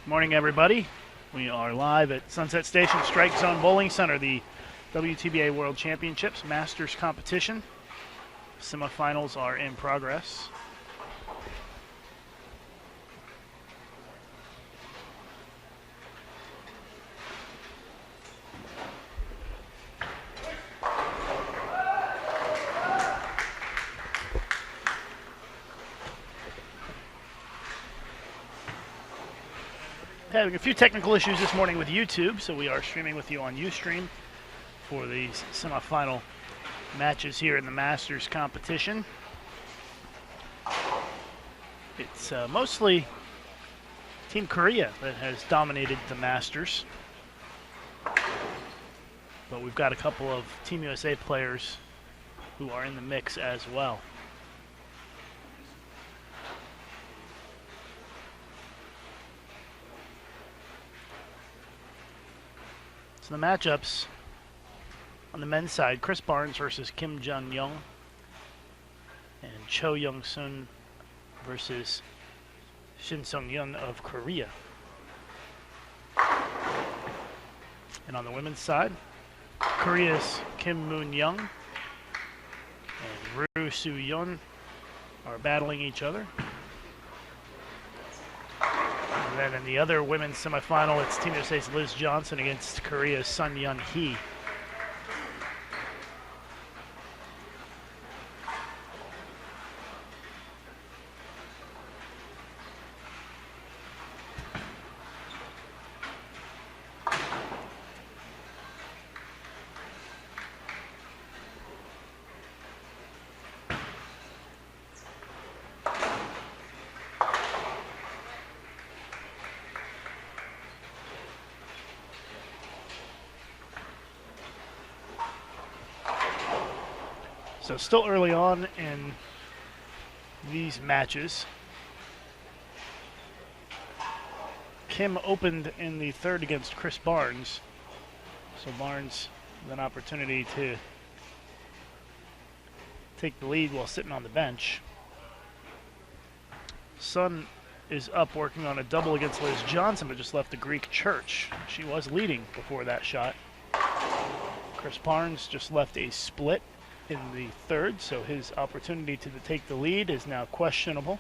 Morning, everybody. We are live at Sunset Station Strike Zone Bowling Center, the WTBA World Championships Masters competition. Semifinals are in progress. Having a few technical issues this morning with YouTube, so we are streaming with you on Ustream for these semifinal matches here in the Masters competition. It's mostly Team Korea that has dominated the Masters, but we've got a couple of Team USA players who are in the mix as well. So the matchups on the men's side, Chris Barnes versus Kim Jung-young, and Cho Young-sun versus Shin Sung-yun of Korea. And on the women's side, Korea's Kim Moon-young and Roo Soo-yeon are battling each other. And then in the other women's semifinal, it's Team USA's Liz Johnson against Korea's Sun Yun-hee. So still early on in these matches. Kim opened in the third against Chris Barnes. So Barnes with an opportunity to take the lead while sitting on the bench. Sun is up working on a double against Liz Johnson, but just left the Greek church. She was leading before that shot. Chris Barnes just left a split in the third, so his opportunity to take the lead is now questionable.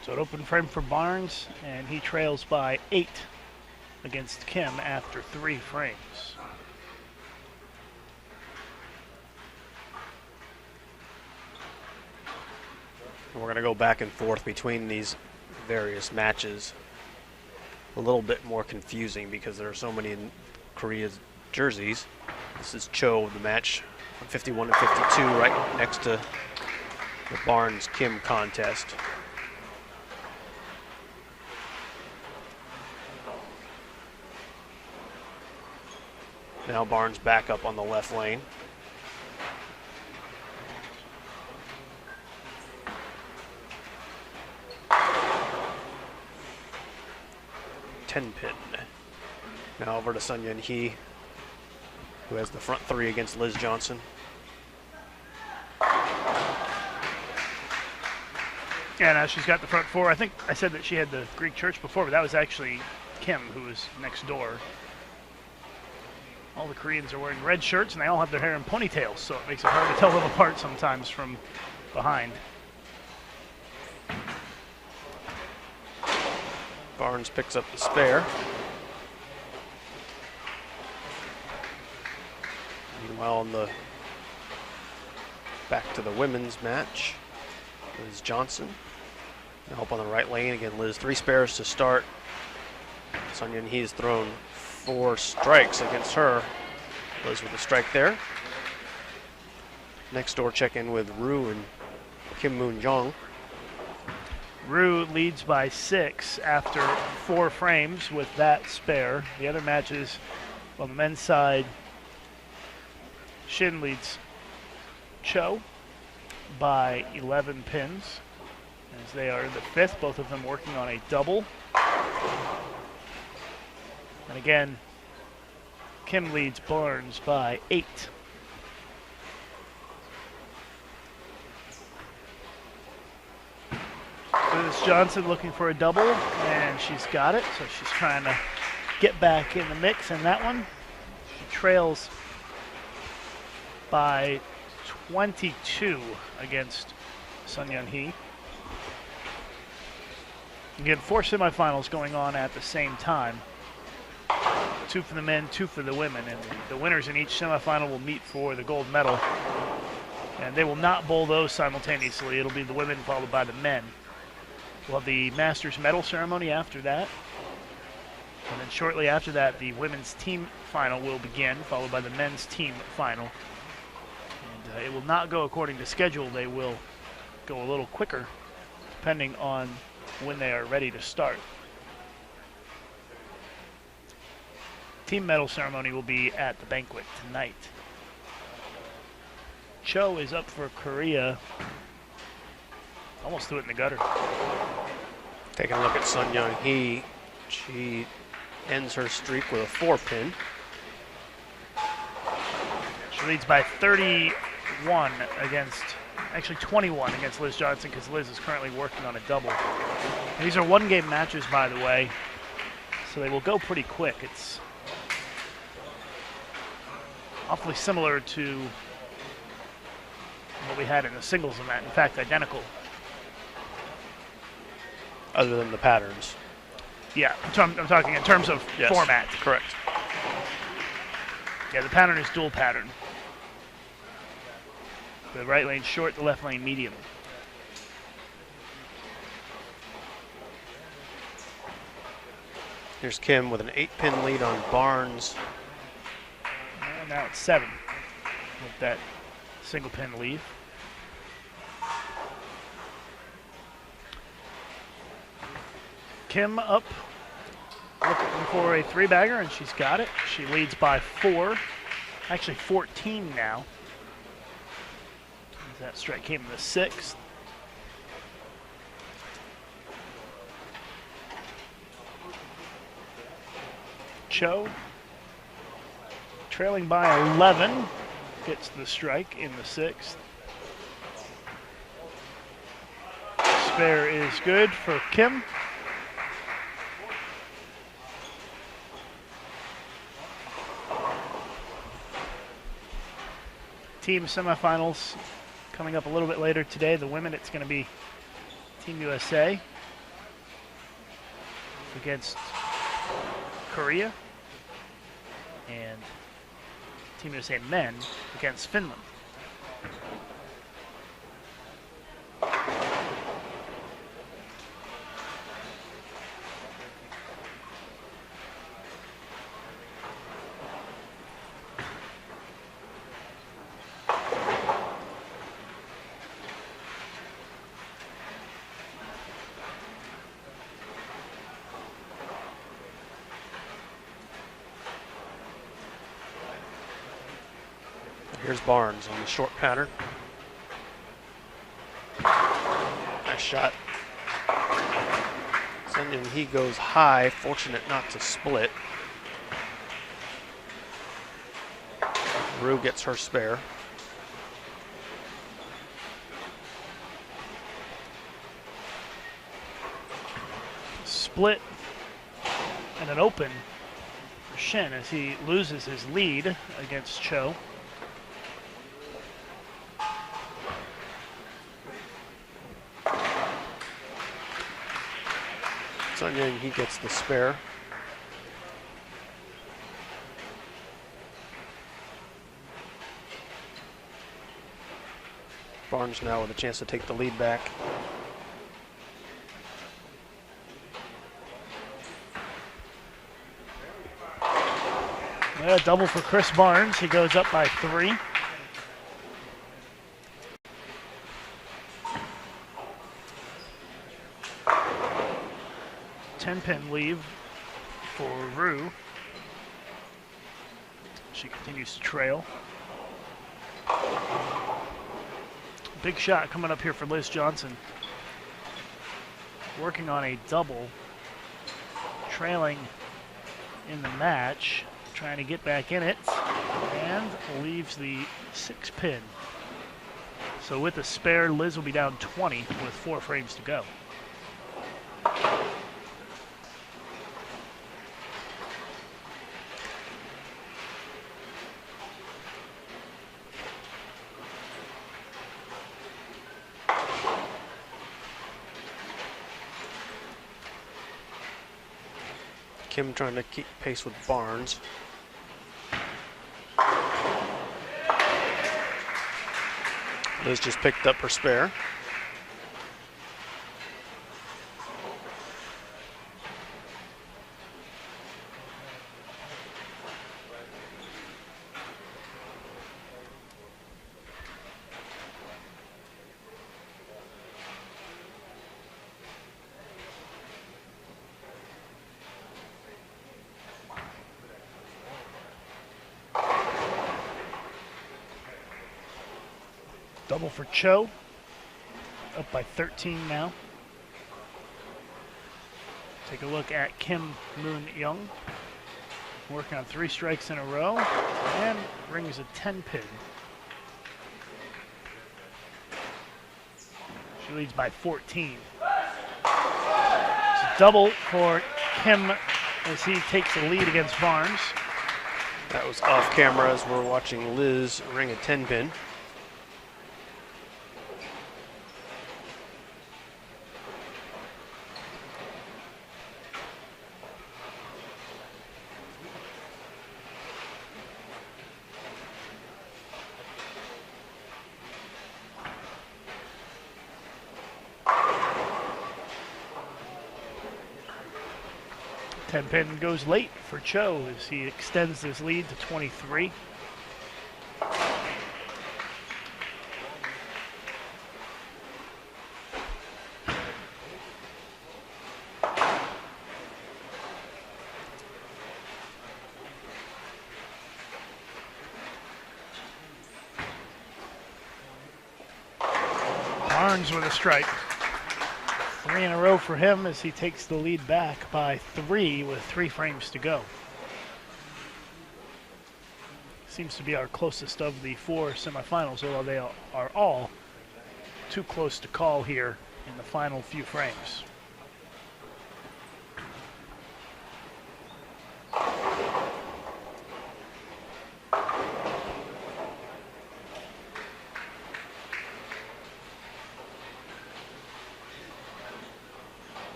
So an open frame for Barnes, and he trails by 8 against Kim after 3 frames. We're going to go back and forth between these various matches. A little bit more confusing because there are so many in Korea's jerseys. This is Cho, the match 51 and 52, right next to the Barnes-Kim contest. Now Barnes back up on the left lane. Ten pin. Now over to Sun Yun-hee, who has the front 3 against Liz Johnson. Yeah, now she's got the front 4. I think I said that she had the Greek church before, but that was actually Kim, who was next door. All the Koreans are wearing red shirts, and they all have their hair in ponytails, so it makes it hard to tell them apart sometimes from behind. Barnes picks up the spare. Meanwhile, back to the women's match, Liz Johnson. Now up on the right lane again. Liz 3 spares to start. Sun Yun-hee has thrown 4 strikes against her. Liz with a strike there. Next door check in with Roo and Kim Moon-jong. Rue leads by 6 after 4 frames with that spare. The other matches on the men's side, Shin leads Cho by 11 pins as they are in the 5th, both of them working on a double. And again, Kim leads Barnes by 8. Liz Johnson looking for a double, and she's got it, so she's trying to get back in the mix in that one. She trails by 22 against Sun Young Hee. Again, 4 semifinals going on at the same time. 2 for the men, 2 for the women, and the winners in each semifinal will meet for the gold medal. And they will not bowl those simultaneously. It'll be the women followed by the men. We'll have the Masters medal ceremony after that. And then shortly after that, the women's team final will begin, followed by the men's team final. And it will not go according to schedule. They will go a little quicker, depending on when they are ready to start. Team medal ceremony will be at the banquet tonight. Cho is up for Korea. Almost threw it in the gutter. Taking a look at Sun Young Hee, she ends her streak with a 4-pin. She leads by 31 against, actually 21 against Liz Johnson, because Liz is currently working on a double. And these are 1-game matches, by the way, so they will go pretty quick. It's awfully similar to what we had in the singles event. In fact, identical. Other than the patterns. Yeah, I'm talking in terms of format. Correct. Yeah, the pattern is dual pattern. The right lane short, the left lane medium. Here's Kim with an 8-pin lead on Barnes. And now it's 7 with that single pin lead. Kim up, looking for a 3-bagger, and she's got it. She leads by 4, actually 14 now. That strike came in the 6th. Cho, trailing by 11, gets the strike in the 6th. Spare is good for Kim. Team semifinals coming up a little bit later today. The women, it's going to be Team USA against Korea, and Team USA men against Finland. Here's Barnes on the short pattern. Nice shot. Sun Young Hee goes high, fortunate not to split. Rue gets her spare. Split and an open for Shin as he loses his lead against Cho. Sun Young Hee gets the spare. Barnes now with a chance to take the lead back. Yeah, double for Chris Barnes. He goes up by 3. 10-pin leave for Rue. She continues to trail. Big shot coming up here for Liz Johnson. Working on a double. Trailing in the match. Trying to get back in it. And leaves the 6-pin. So with the spare, Liz will be down 20 with 4 frames to go. Kim trying to keep pace with Barnes. Liz just picked up her spare. Double for Cho, up by 13 now. Take a look at Kim Moon-young, working on 3 strikes in a row, and rings a 10-pin. She leads by 14. It's a double for Kim as he takes the lead against Barnes. That was off camera as we're watching Liz ring a 10-pin. Ten-pin goes late for Cho as he extends his lead to 23. Barnes with a strike. 3 in a row for him as he takes the lead back by 3 with 3 frames to go. Seems to be our closest of the 4 semifinals, although they are all too close to call here in the final few frames.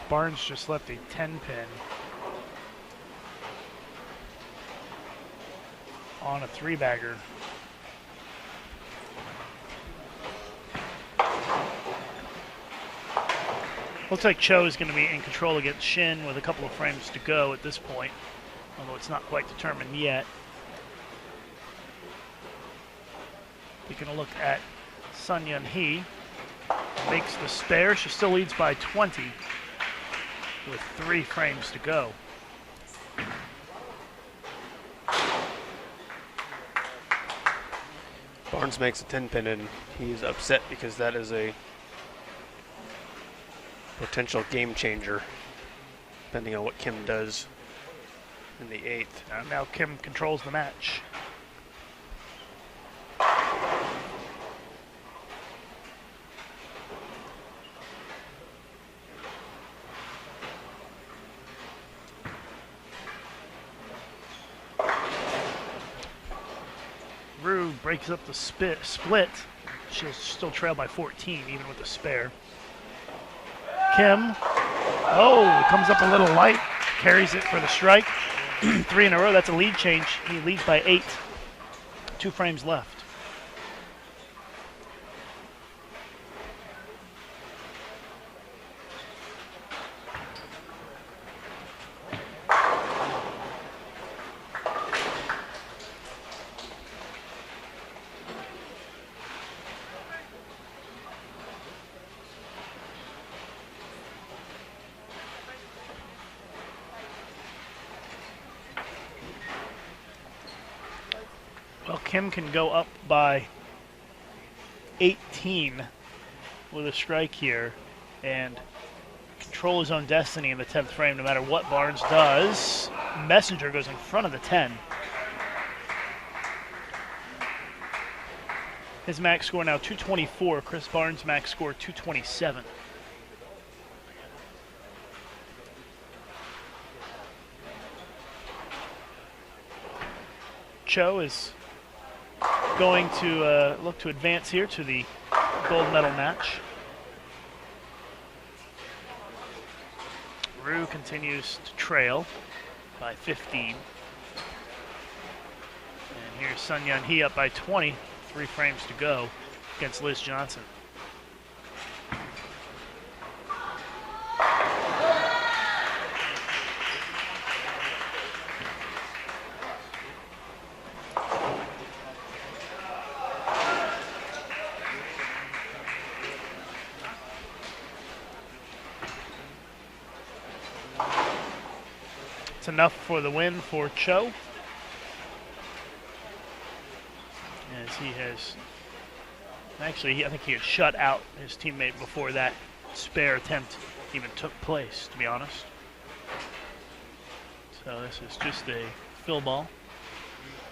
Barnes just left a 10-pin on a 3-bagger. Looks like Cho is going to be in control against Shin with a couple of frames to go at this point, although it's not quite determined yet. Taking a look at Sun Yun Hee. Makes the spare. She still leads by 20 with 3 frames to go. Barnes makes a 10-pin and he's upset because that is a potential game changer, depending on what Kim does in the 8th. Now Kim controls the match. Rue breaks up the split. She'll still trail by 14, even with the spare. Kim, comes up a little light, carries it for the strike. 3 in a row, that's a lead change. He leads by 8. 2 frames left. Well, Kim can go up by 18 with a strike here and control his own destiny in the 10th frame no matter what Barnes does. Messenger goes in front of the 10. His max score now 224. Chris Barnes' max score 227. Cho is going to look to advance here to the gold medal match. Ryu continues to trail by 15. And here's Sun Yun Hee up by 20, 3 frames to go against Liz Johnson. Enough for the win for Cho, as he has actually, I think he had shut out his teammate before that spare attempt even took place, to be honest. So this is just a fill ball.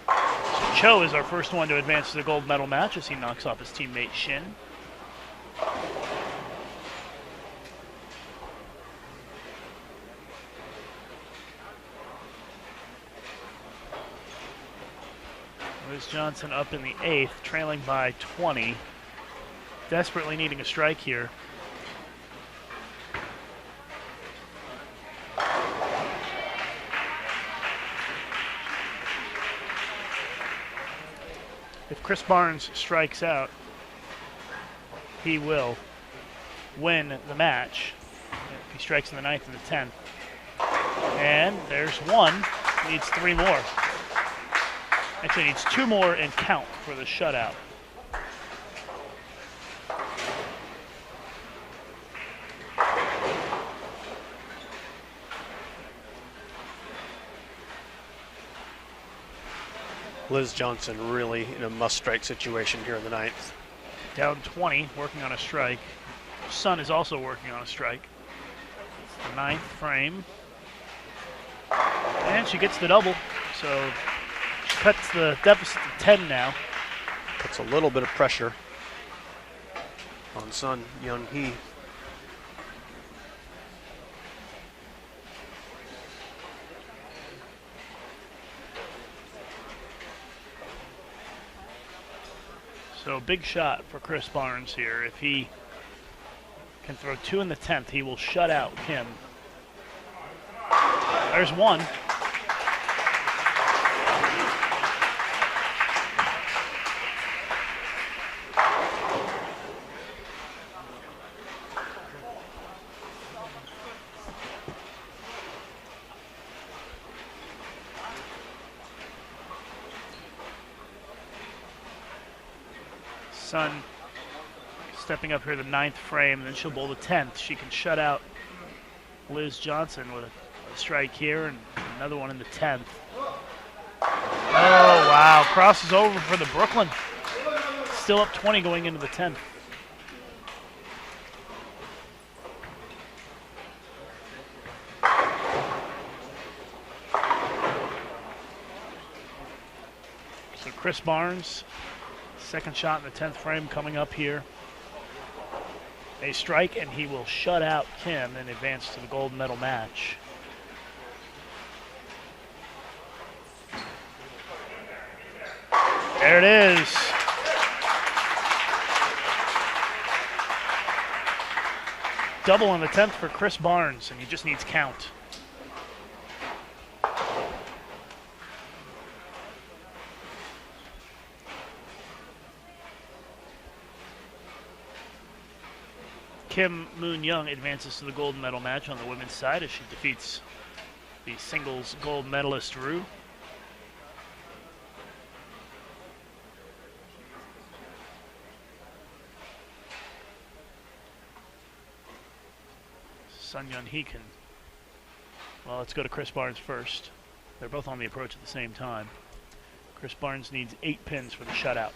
So Cho is our first one to advance to the gold medal match as he knocks off his teammate Shin. Liz Johnson up in the 8th, trailing by 20. Desperately needing a strike here. If Chris Barnes strikes out, he will win the match. If he strikes in the 9th and the 10th. And there's one. Needs 3 more. Actually needs 2 more and count for the shutout. Liz Johnson really in a must-strike situation here in the 9th. Down 20, working on a strike. Sun is also working on a strike. It's the 9th frame. And she gets the double, so she cuts the deficit to 10 now. Puts a little bit of pressure on Sun Yun Hee. So big shot for Chris Barnes here. If he can throw 2 in the 10th, he will shut out Kim. There's one. Sun stepping up here the 9th frame, and then she'll bowl the 10th. She can shut out Liz Johnson with a strike here and another one in the 10th. Oh, wow. Crosses over for the Brooklyn. Still up 20 going into the 10th. So Chris Barnes, second shot in the 10th frame coming up here. A strike, and he will shut out Kim and advance to the gold medal match. There it is. Double in the 10th for Chris Barnes, and he just needs count. Kim Moon-Young advances to the gold medal match on the women's side as she defeats the singles gold medalist Rue. Sun Yun-hee can... Well, let's go to Chris Barnes first. They're both on the approach at the same time. Chris Barnes needs 8 pins for the shutout.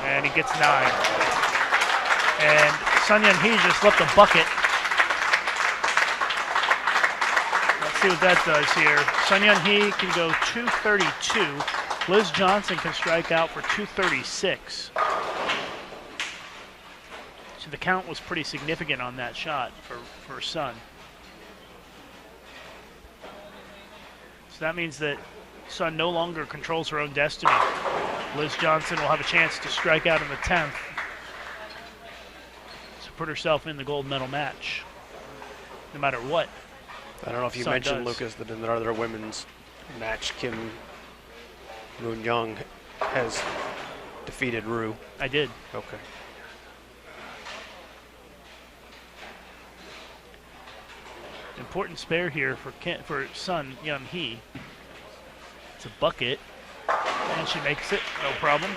And he gets 9. And Sun Yun-hee just left a bucket. Let's see what that does here. Sun Yun-hee can go 232. Liz Johnson can strike out for 236. So the count was pretty significant on that shot for Sun. So that means that Sun no longer controls her own destiny. Liz Johnson will have a chance to strike out in the 10th to put herself in the gold medal match, no matter what. I don't know if you mentioned, Lucas, that in the other women's match, Kim Moon-young has defeated Rue. I did. Okay. Important spare here for Sun Yun-hee. It's a bucket, and she makes it, no problem.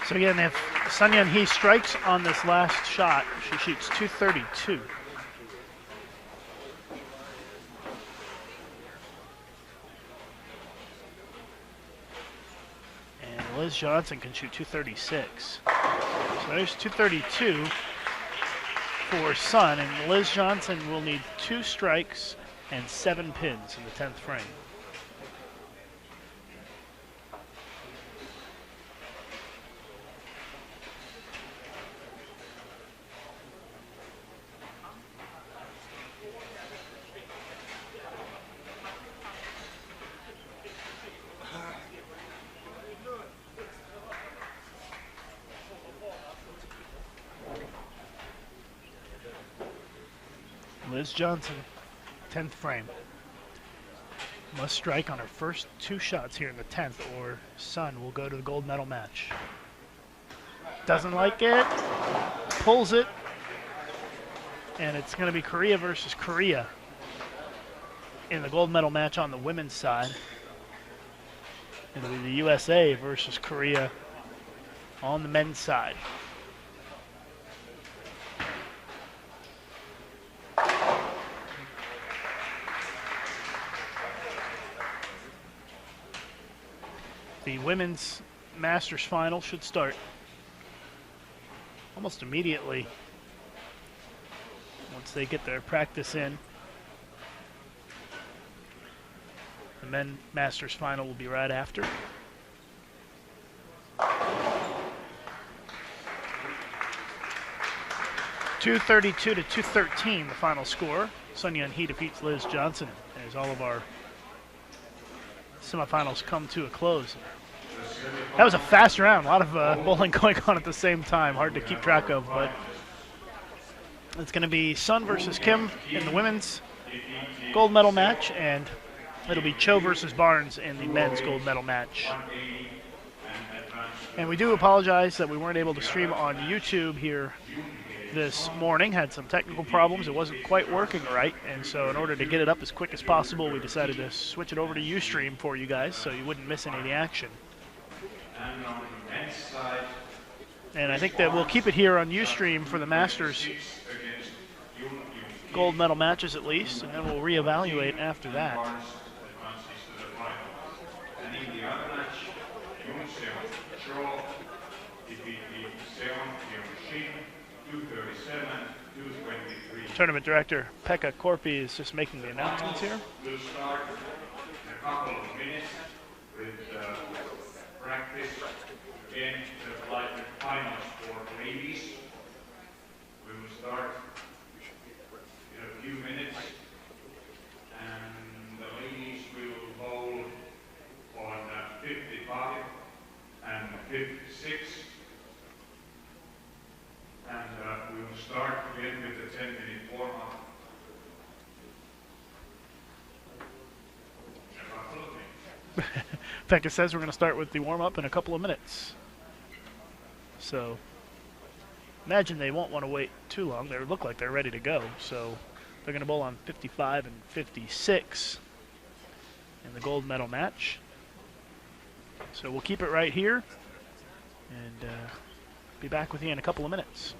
So again, if Sun Yun-hee strikes on this last shot, she shoots 232. And Liz Johnson can shoot 236. So there's 232 for Sun, and Liz Johnson will need 2 strikes and 7 pins in the 10th frame. Liz Johnson, 10th frame. Must strike on her first 2 shots here in the 10th, or Sun will go to the gold medal match. Doesn't like it, pulls it, and it's going to be Korea versus Korea in the gold medal match on the women's side. It'll be the USA versus Korea on the men's side. The women's Masters final should start almost immediately once they get their practice in. The men's Masters final will be right after. .232 to 213, the final score. Sun Yun-hee defeats Liz Johnson as all of our semifinals come to a close. That was a fast round. A lot of bowling going on at the same time. Hard to keep track of, but it's going to be Sun versus Kim in the women's gold medal match, and it'll be Cho versus Barnes in the men's gold medal match. And we do apologize that we weren't able to stream on YouTube here this morning. Had some technical problems. It wasn't quite working right, and so in order to get it up as quick as possible, we decided to switch it over to Ustream for you guys so you wouldn't miss any of the action. And I think that we'll keep it here on Ustream for the Masters gold medal matches at least, and then we'll reevaluate after that. Tournament director Pekka Korpi is just making the announcements here. We'll start in a couple of minutes with practice. Again, like the finals for ladies. We will start in a few minutes, and the ladies will bowl on 55, 56. And we will start again with the 10-minute warm-up. In fact, it says we're going to start with the warm-up in a couple of minutes. So, imagine they won't want to wait too long. They look like they're ready to go. So, they're going to bowl on 55 and 56 in the gold medal match. So, we'll keep it right here and be back with you in a couple of minutes.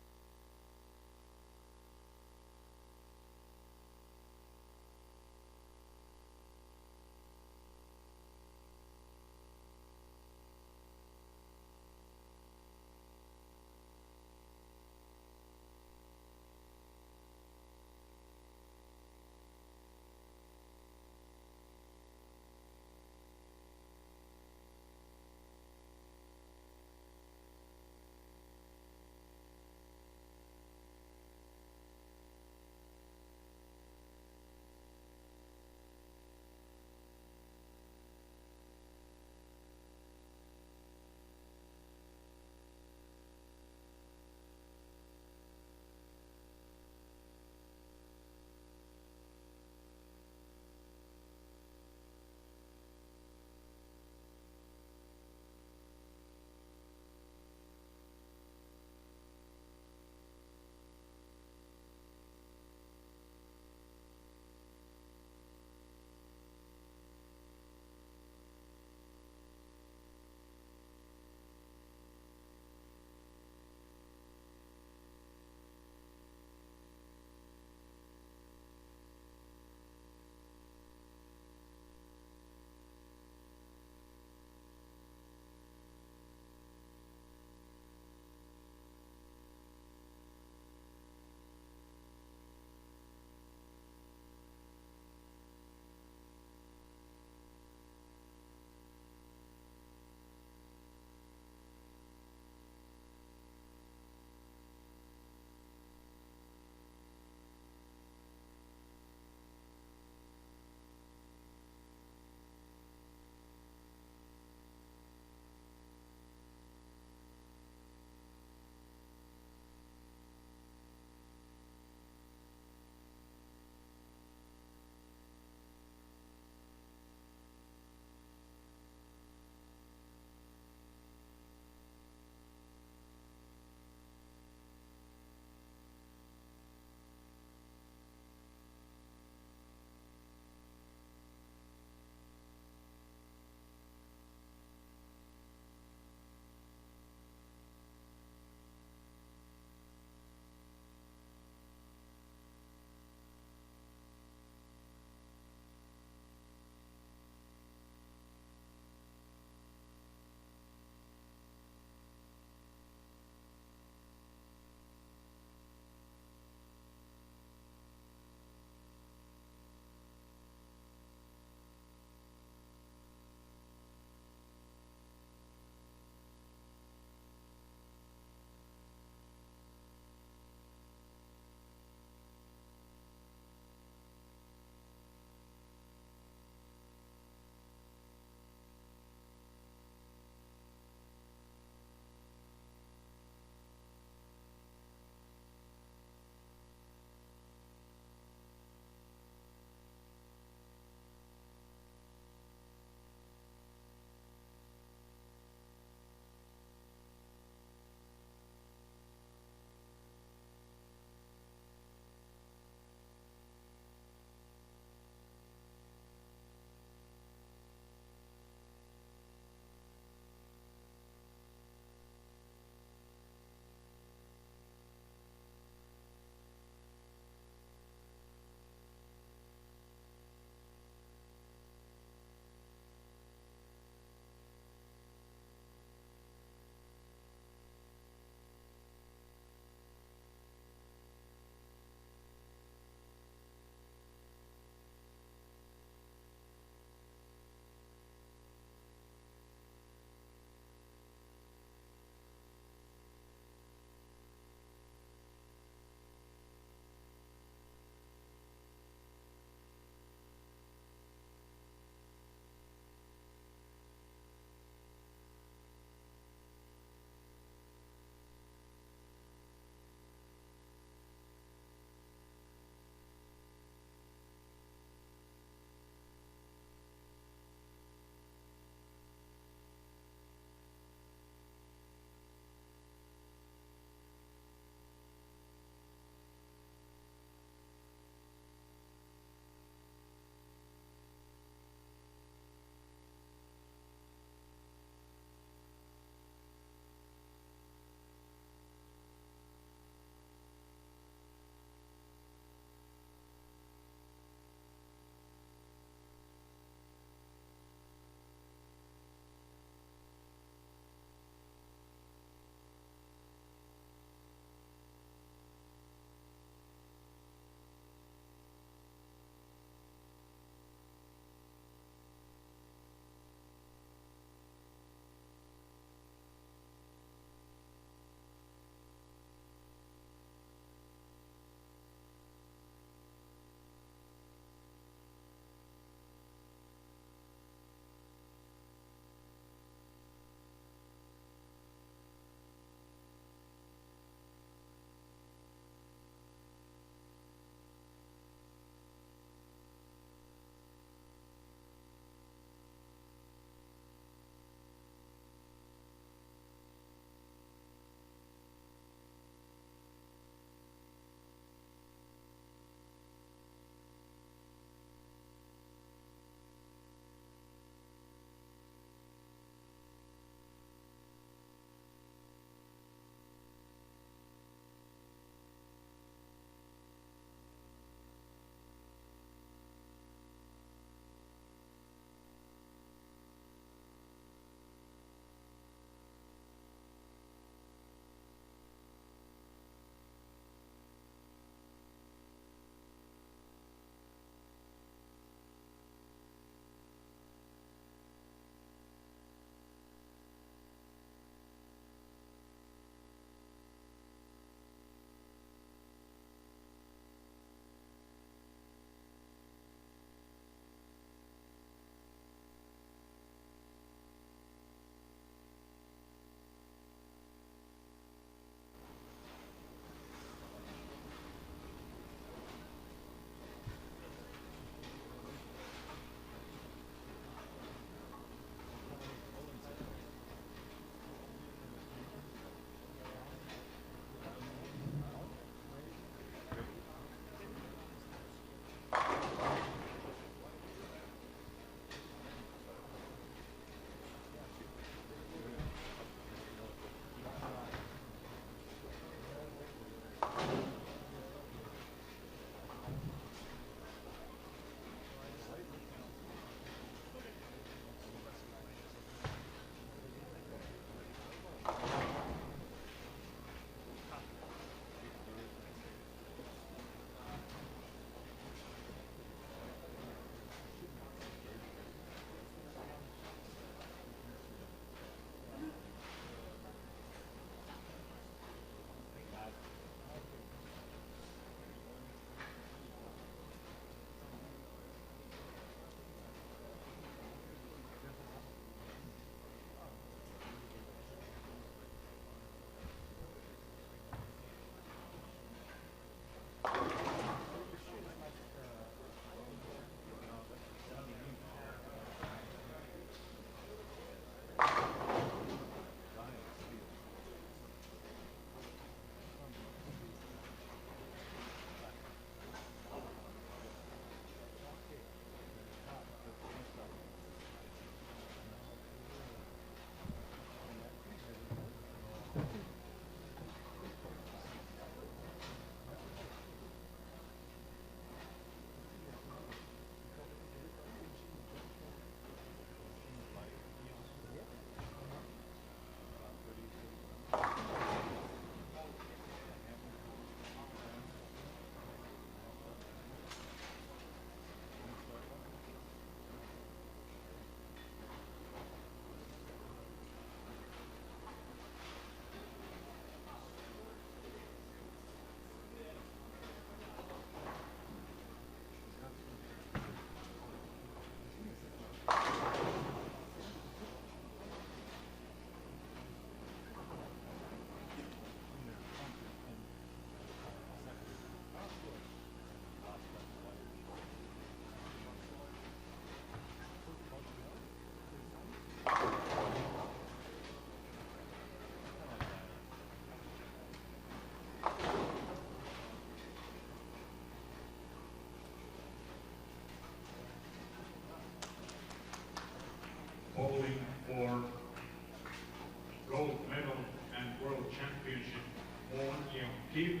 Kim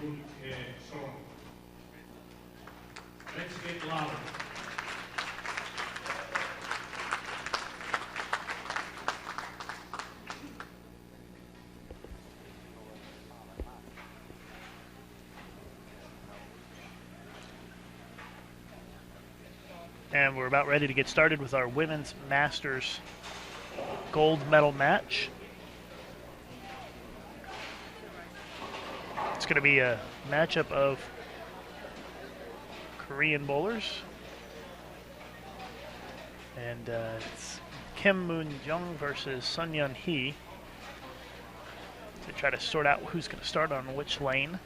Yoon Song. Let's get louder. And we're about ready to get started with our women's Masters gold medal match. It's going to be a matchup of Korean bowlers. And it's Kim Moon-jung versus Sun Yeon-hee to try to sort out who's going to start on which lane.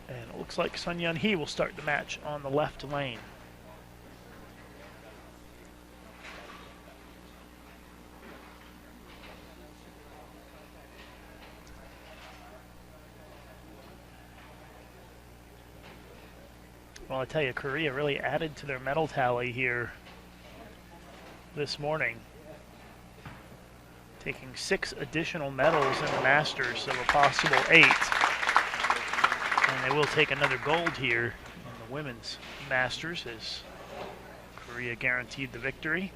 And it looks like Sun Yeon-hee will start the match on the left lane. Well, I tell you, Korea really added to their medal tally here this morning, taking 6 additional medals in the Masters, so a possible 8. And they will take another gold here in the women's Masters as Korea guaranteed the victory.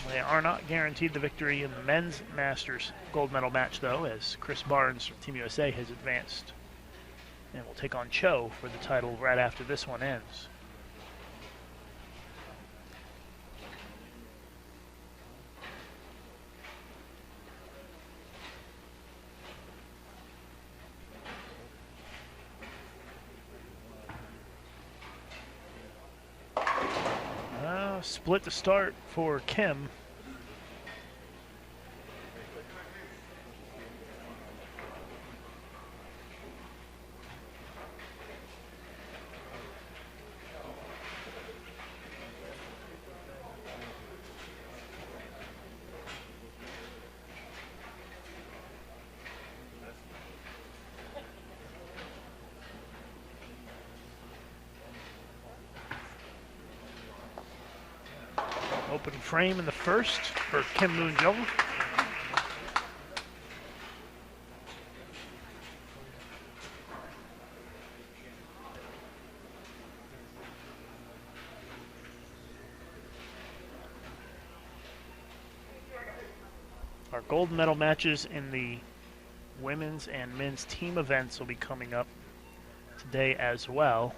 They are not guaranteed the victory in the men's Masters gold medal match, though, as Chris Barnes from Team USA has advanced and will take on Cho for the title right after this one ends. Split to start for Kim. Open frame in the first for Kim Moon-jung. Our gold medal matches in the women's and men's team events will be coming up today as well.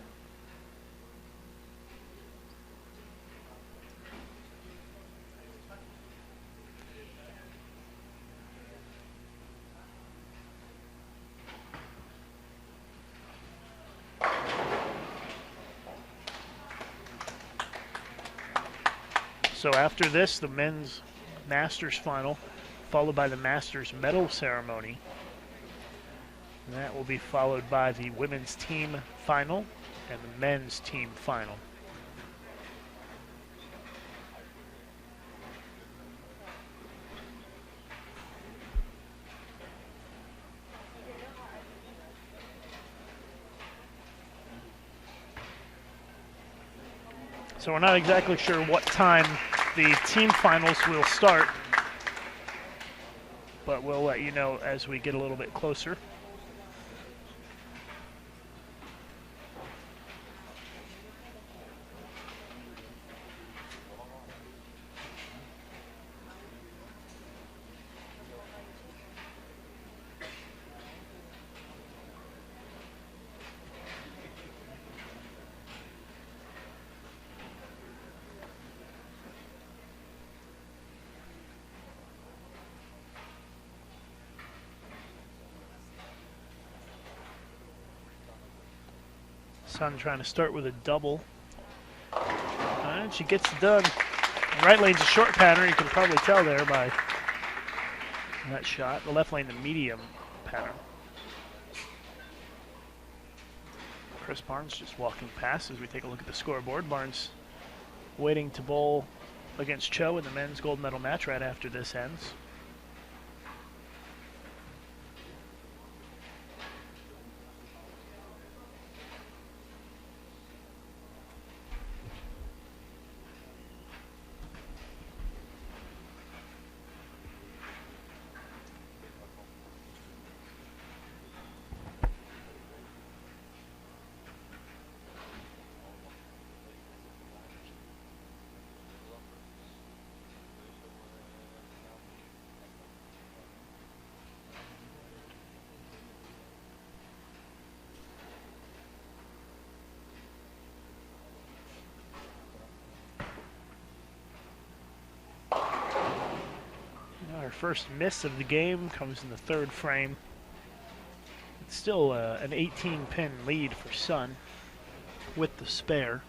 So after this, the men's Masters final, followed by the Masters medal ceremony. And that will be followed by the women's team final and the men's team final. So we're not exactly sure what time the team finals will start, but we'll let you know as we get a little bit closer. Sun trying to start with a double. And she gets it done. The right lane's a short pattern, you can probably tell there by that shot. The left lane, the medium pattern. Chris Barnes just walking past as we take a look at the scoreboard. Barnes waiting to bowl against Cho in the men's gold medal match right after this ends. Her first miss of the game comes in the third frame. It's still an 18-pin lead for Sun with the spare.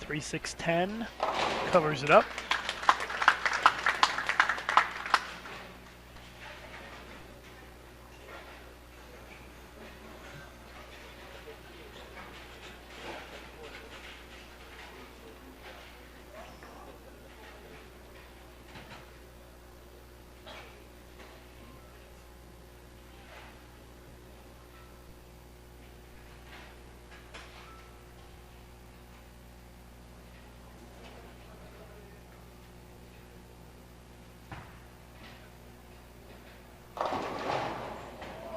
Three, 6, 10, covers it up.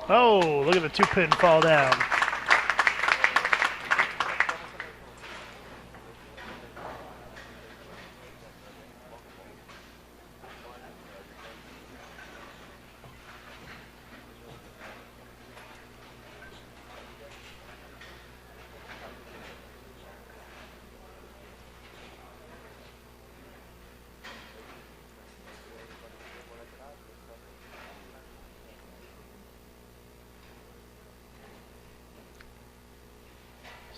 Oh, look at the 2-pin fall down.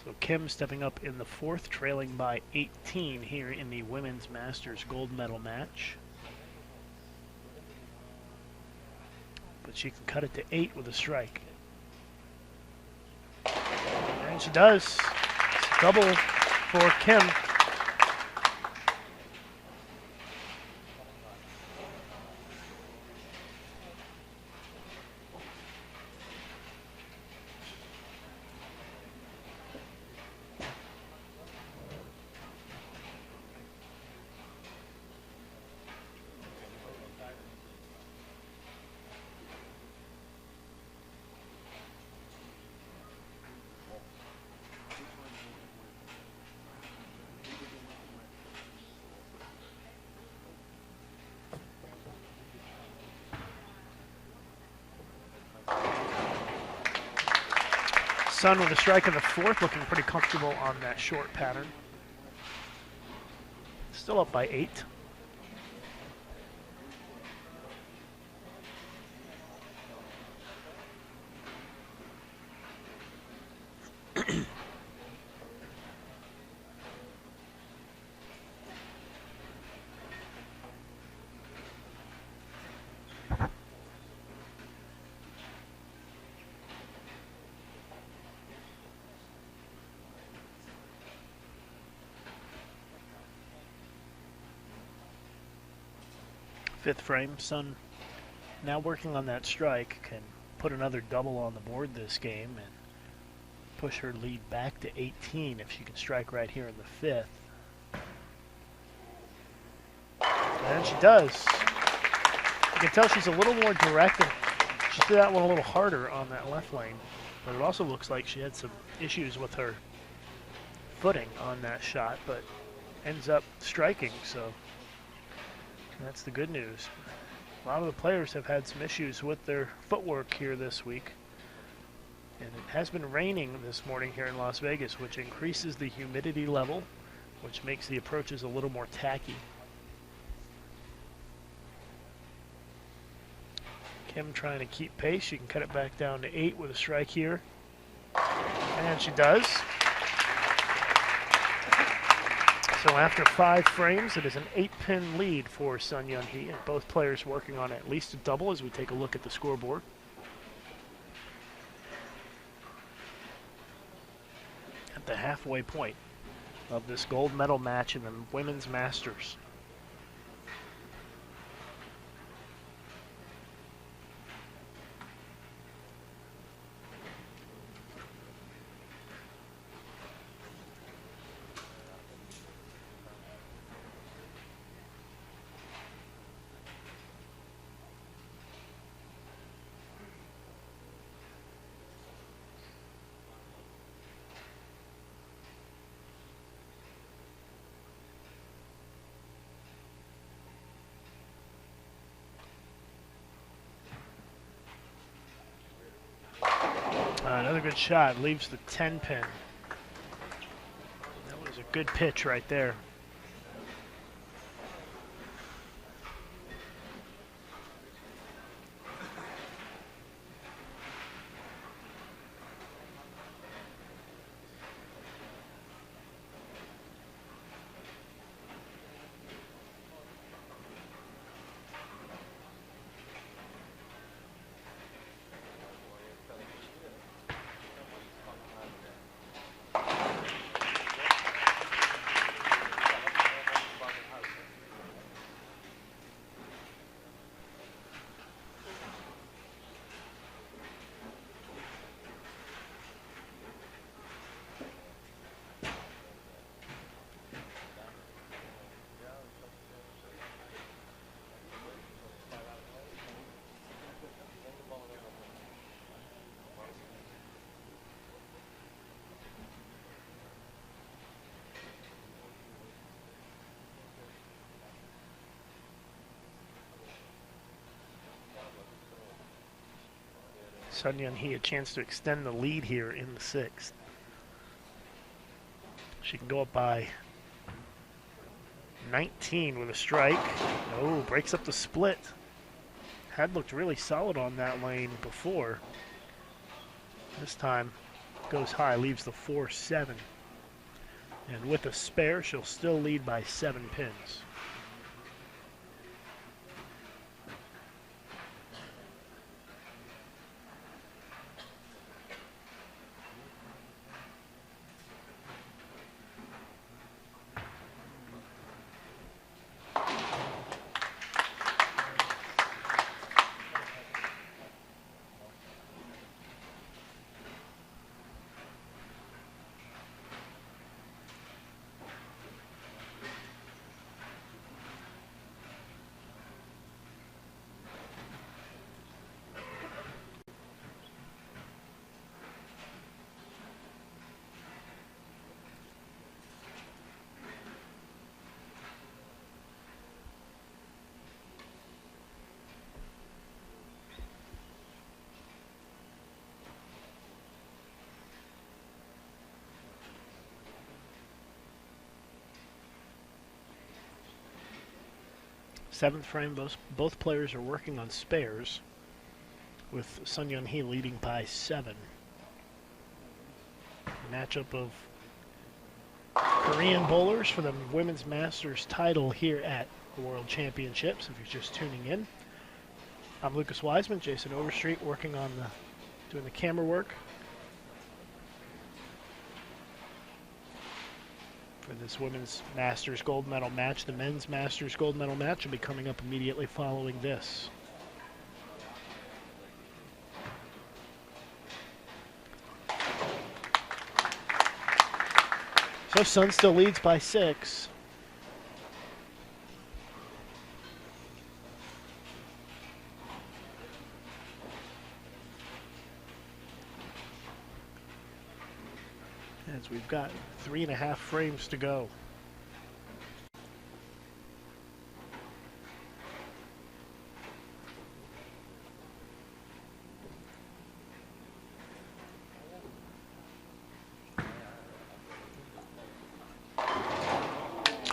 So Kim stepping up in the fourth, trailing by 18 here in the Women's Masters gold medal match. But she can cut it to 8 with a strike. And she does. It's a double for Kim. Sun with a strike in the fourth, looking pretty comfortable on that short pattern. Still up by 8. Fifth frame, Sun now working on that strike, can put another double on the board this game and push her lead back to 18 if she can strike right here in the fifth. And she does. You can tell she's a little more direct, and she threw that one a little harder on that left lane, but it also looks like she had some issues with her footing on that shot, but ends up striking, so that's the good news. A lot of the players have had some issues with their footwork here this week. And it has been raining this morning here in Las Vegas, which increases the humidity level, which makes the approaches a little more tacky. Kim trying to keep pace. She can cut it back down to 8 with a strike here. And she does. So after 5 frames, it is an 8-pin lead for Sun Yun-hee, and both players working on at least a double as we take a look at the scoreboard. At the halfway point of this gold medal match in the Women's Masters. Another good shot, leaves the 10 pin. That was a good pitch right there. Sun Yun Hee a chance to extend the lead here in the 6th. She can go up by 19 with a strike. Oh, breaks up the split. Had looked really solid on that lane before. This time goes high, leaves the 4-7. And with a spare, she'll still lead by 7 pins. Seventh frame, both players are working on spares, with Sun Yun Hee leading by 7. Matchup of Korean bowlers for the Women's Masters title here at the World Championships, if you're just tuning in. I'm Lucas Wiseman, Jason Overstreet working on doing the camera work for this Women's Masters gold medal match. The Men's Masters gold medal match will be coming up immediately following this. So Sun still leads by 6. As we've got 3.5 frames to go.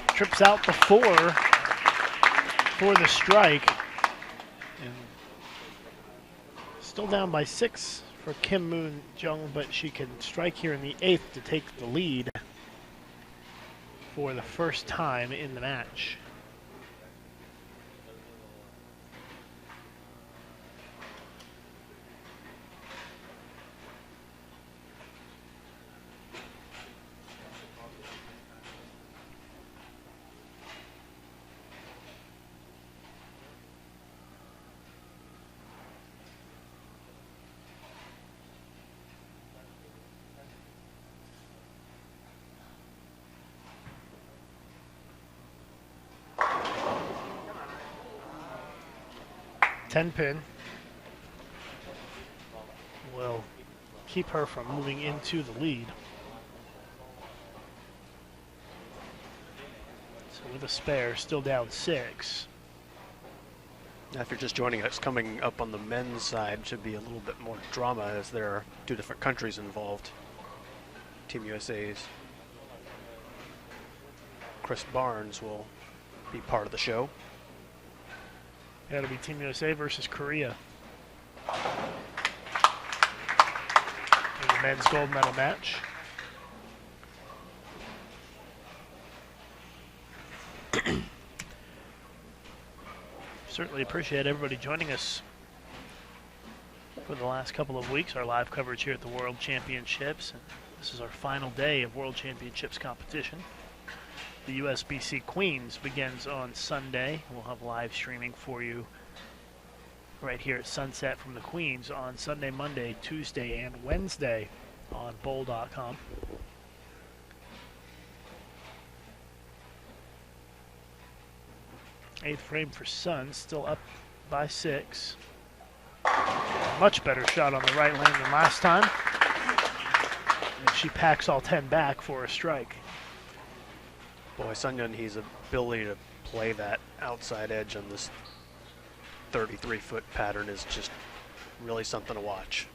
Trips out the 4 for the strike. And still down by 6 for Kim Moon Jung, but she can strike here in the 8th to take the lead for the first time in the match. Ten pin will keep her from moving into the lead. So with a spare, still down 6. Now, if you're just joining us, coming up on the men's side should be a little bit more drama as there are 2 different countries involved. Team USA's Chris Barnes will be part of the show. Yeah, it'll be Team USA versus Korea in the men's gold medal match. Certainly appreciate everybody joining us for the last couple of weeks, our live coverage here at the World Championships. And this is our final day of World Championships competition. The USBC Queens begins on Sunday. We'll have live streaming for you right here at sunset from the Queens on Sunday, Monday, Tuesday, and Wednesday on bowl.com. Eighth frame for Sun, still up by 6. Much better shot on the right lane than last time. And she packs all 10 back for a strike. Boy, Sun Yun-hee's ability to play that outside edge on this 33-foot pattern is just really something to watch.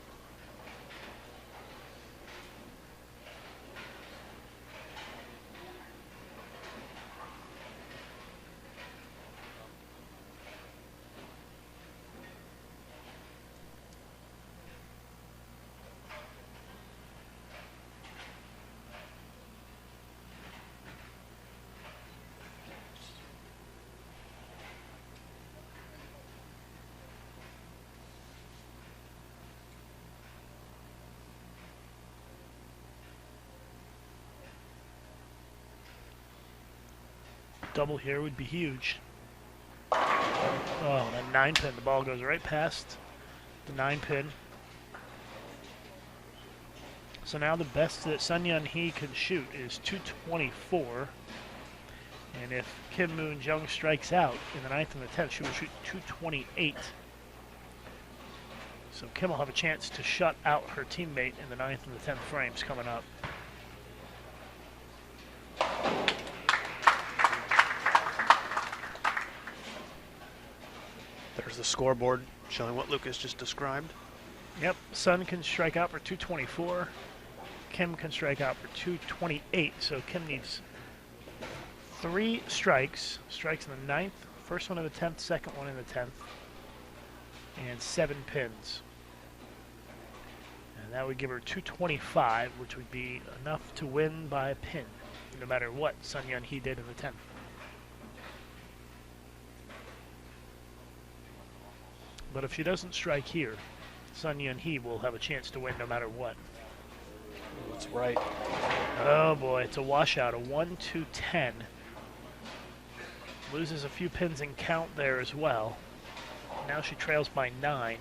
Double here would be huge. Oh, that 9-pin. The ball goes right past the 9-pin. So now the best that Sun Yun-hee can shoot is 224. And if Kim Moon-jung strikes out in the 9th and the 10th, she will shoot 228. So Kim will have a chance to shut out her teammate in the 9th and the 10th frames coming up. There's the scoreboard showing what Lucas just described. Yep, Sun can strike out for 224. Kim can strike out for 228. So Kim needs 3 strikes. Strikes in the 9th, first one in the 10th, second one in the 10th, and 7 pins. And that would give her 225, which would be enough to win by a pin, no matter what Sun Yun-hee did in the 10th. But if she doesn't strike here, Sun Yun-hee will have a chance to win no matter what. That's right. Oh boy, it's a washout, a 1-2-10. Loses a few pins in count there as well. Now she trails by 9.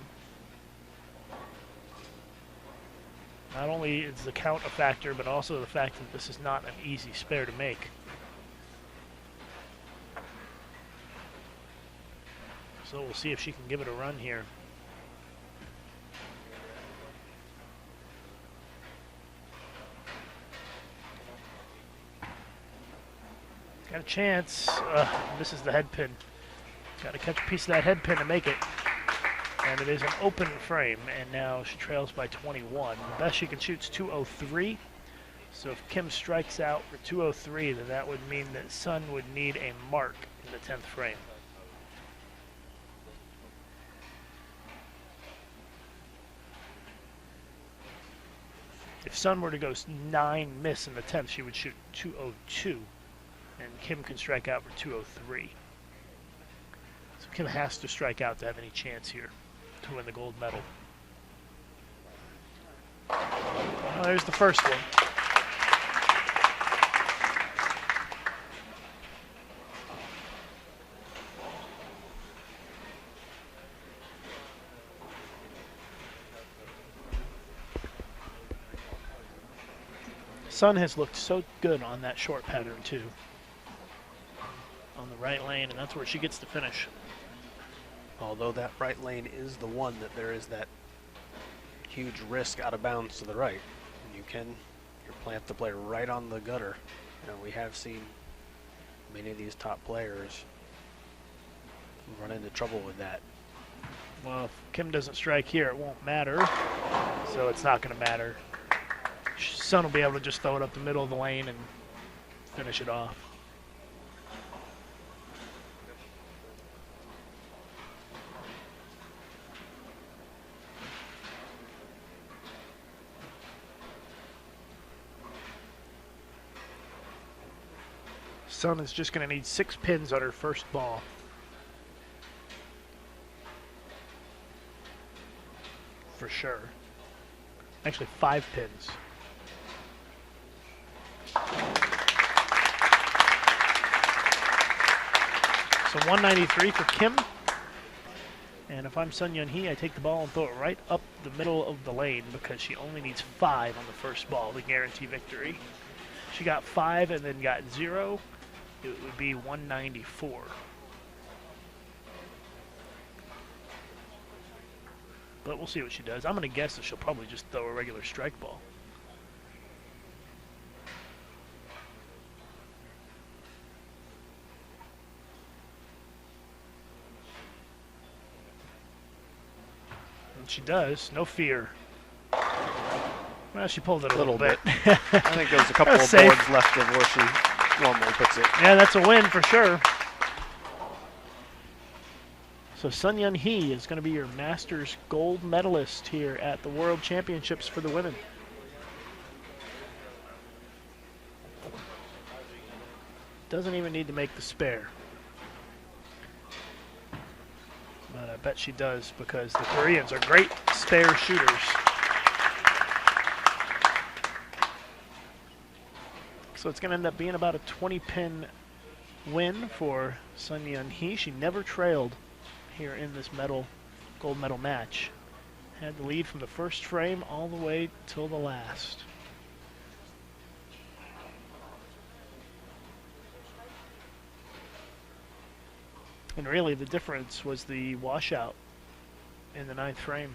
Not only is the count a factor, but also the fact that this is not an easy spare to make. So we'll see if she can give it a run here. Got a chance. Misses the head pin. Got to catch a piece of that head pin to make it. And it is an open frame, and now she trails by 21. The best she can shoot is 203. So if Kim strikes out for 203, then that would mean that Sun would need a mark in the 10th frame. If Sun were to go 9 miss in the 10th, she would shoot 202. And Kim can strike out for 203. So Kim has to strike out to have any chance here to win the gold medal. Oh, there's the first one. Sun has looked so good on that short pattern too. On the right lane, and that's where she gets to finish. Although that right lane is the one that there is that huge risk out of bounds to the right. And you plant the play right on the gutter. You know, we have seen many of these top players run into trouble with that. Well, if Kim doesn't strike here, it won't matter. So it's not going to matter. Sun will be able to just throw it up the middle of the lane and finish it off. Sun is just going to need 6 pins on her first ball. For sure. Actually, 5 pins. So 193 for Kim. And if I'm Sun Yun-hee, I take the ball and throw it right up the middle of the lane because she only needs 5 on the first ball to guarantee victory. She got 5 and then got 0. It would be 194. But we'll see what she does. I'm going to guess that she'll probably just throw a regular strike ball. And she does. No fear. Well, she pulled it a little bit. I think there's a couple of safe. boards left of where she normally puts it. Yeah, that's a win for sure. So Sun Yun-hee is going to be your Masters gold medalist here at the World Championships for the women. Doesn't even need to make the spare. But I bet she does because the Koreans are great spare shooters. So it's going to end up being about a 20-pin win for Sun Yun-hee. She never trailed here in this gold medal match. Had the lead from the first frame all the way till the last. And really the difference was the washout in the 9th frame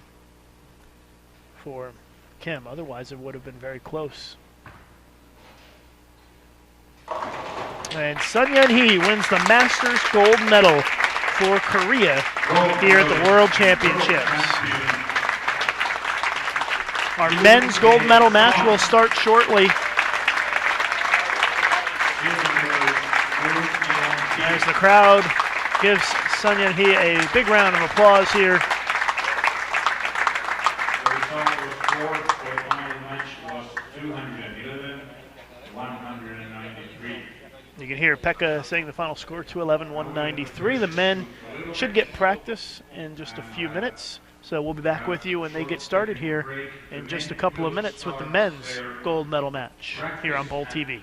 for Kim. Otherwise it would have been very close. And Sun Yun-hee wins the Masters gold medal for Korea here at the World Championships. Our men's gold medal match will start shortly. As the crowd gives Sun Yun-hee a big round of applause here. The result of the score for the final match was 211, 193. You can hear Pekka saying the final score, 211-193. The men should get practice in just a few minutes. So we'll be back with you when they get started here in just a couple of minutes with the men's gold medal match here on Bowl TV. In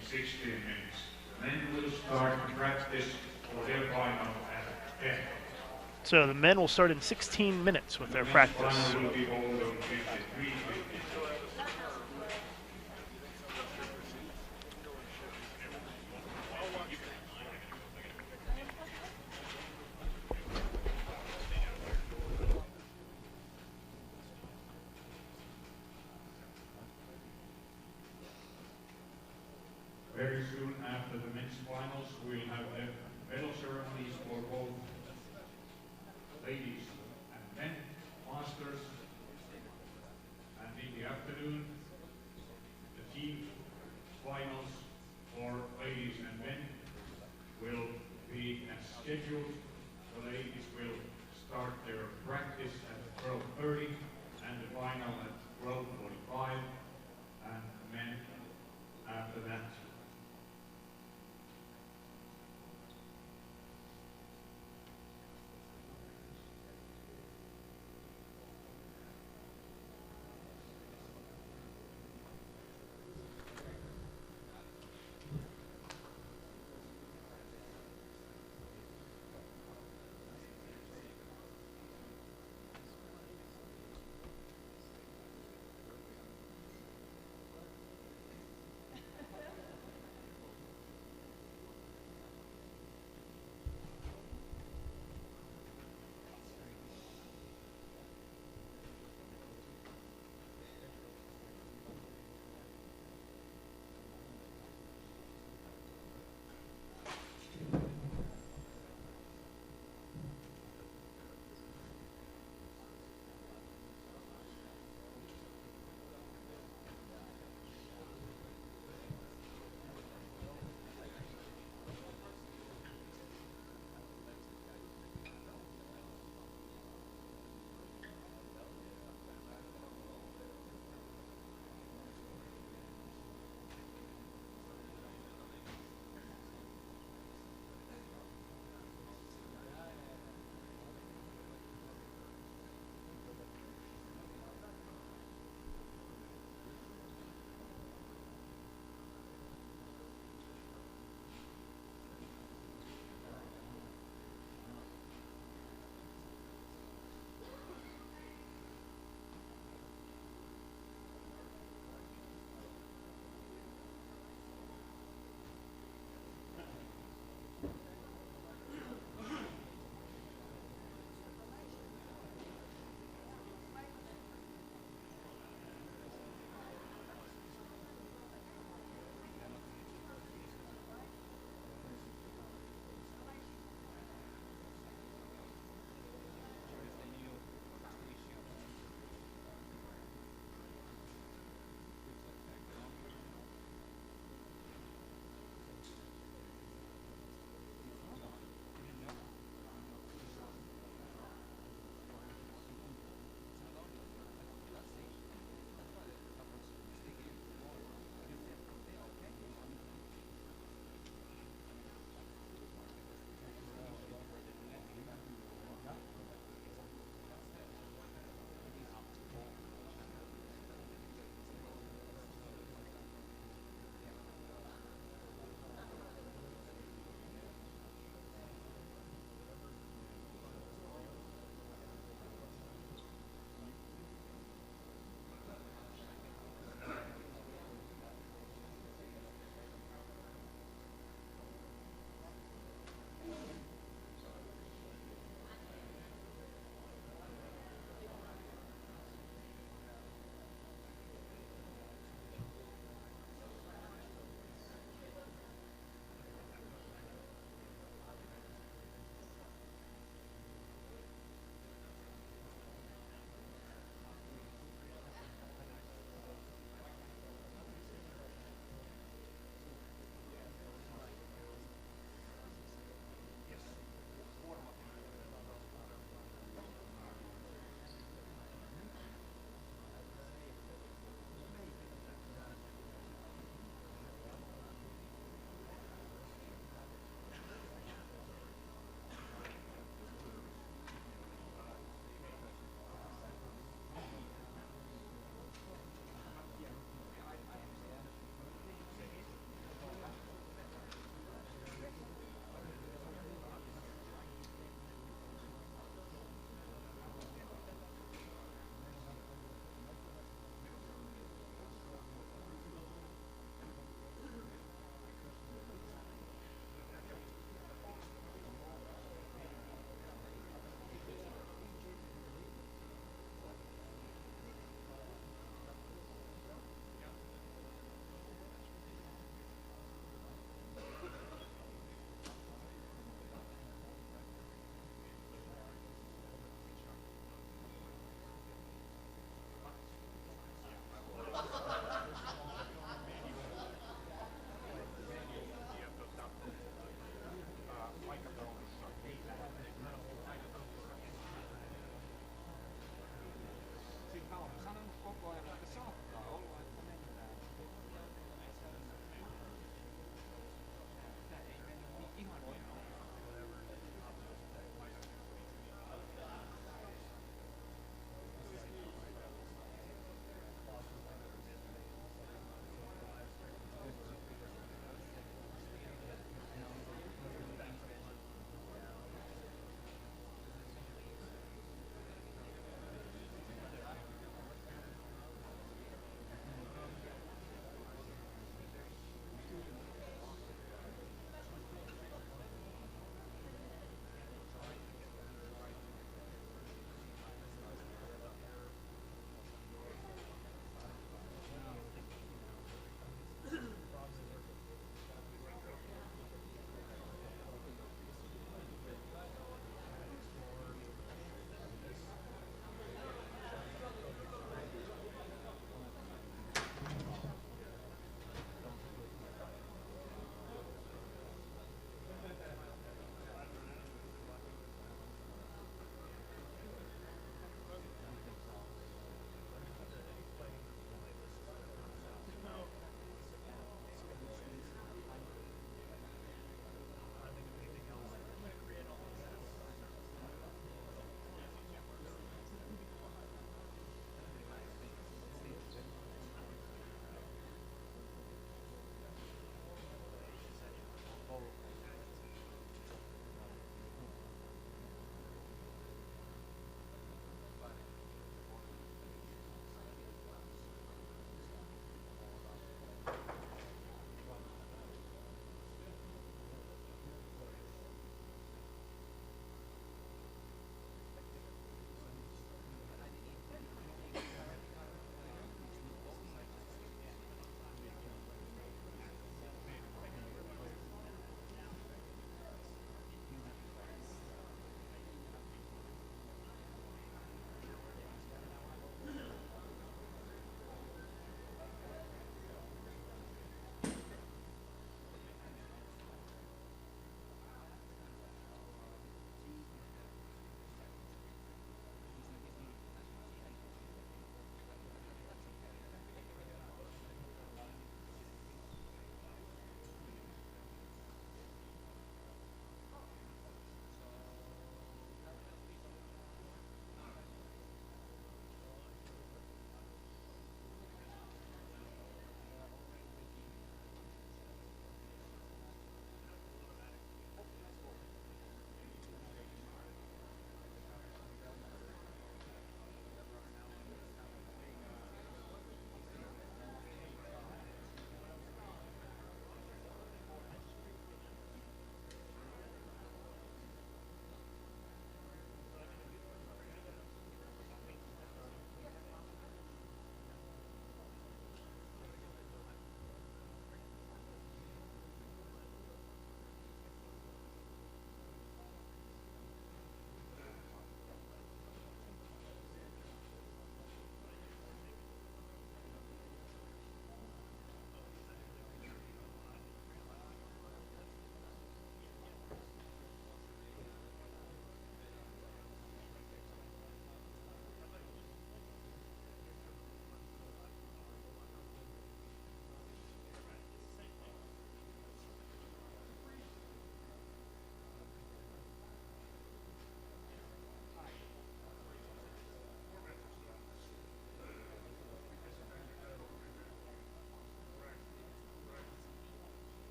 16 minutes. Then we'll start practice for their final at 10. So the men will start in 16 minutes with their practice. Final will be held on 53. Very soon after the men's finals, we'll have the medal ceremonies for both ladies and men masters. And in the afternoon, the team finals for ladies and men will be as scheduled. The ladies will start their practice at 12:30 and the final at 12:45, and the men after that.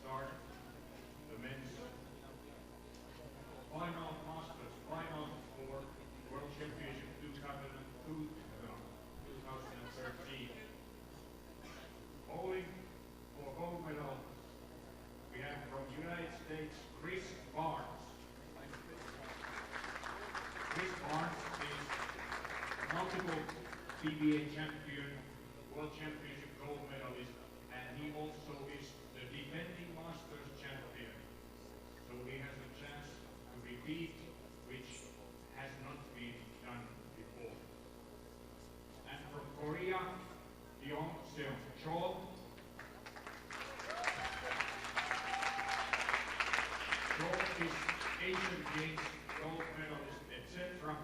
start the men's final Masters final for World Championship 2013. Bowling for gold medal, we have from United States Chris Barnes. Chris Barnes is multiple WTBA champion, World Championship gold medalist, and he also is the defending Masters champion. So he has a chance to repeat, which has not been done before. And from Korea, Yeong Seong Chol. Chol is Asian Games gold medalist, etc.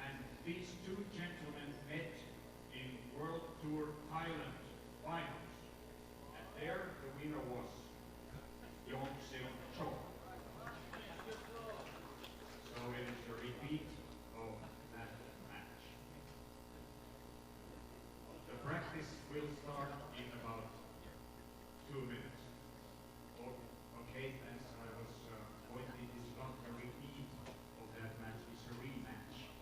And these two gentlemen met in World Tour Thailand finals. And there the winner was Yeong Seong Chol. So it is a repeat of that match. The practice will start in about 2 minutes. Okay, as I was pointing, it's not a repeat of that match, it's a rematch.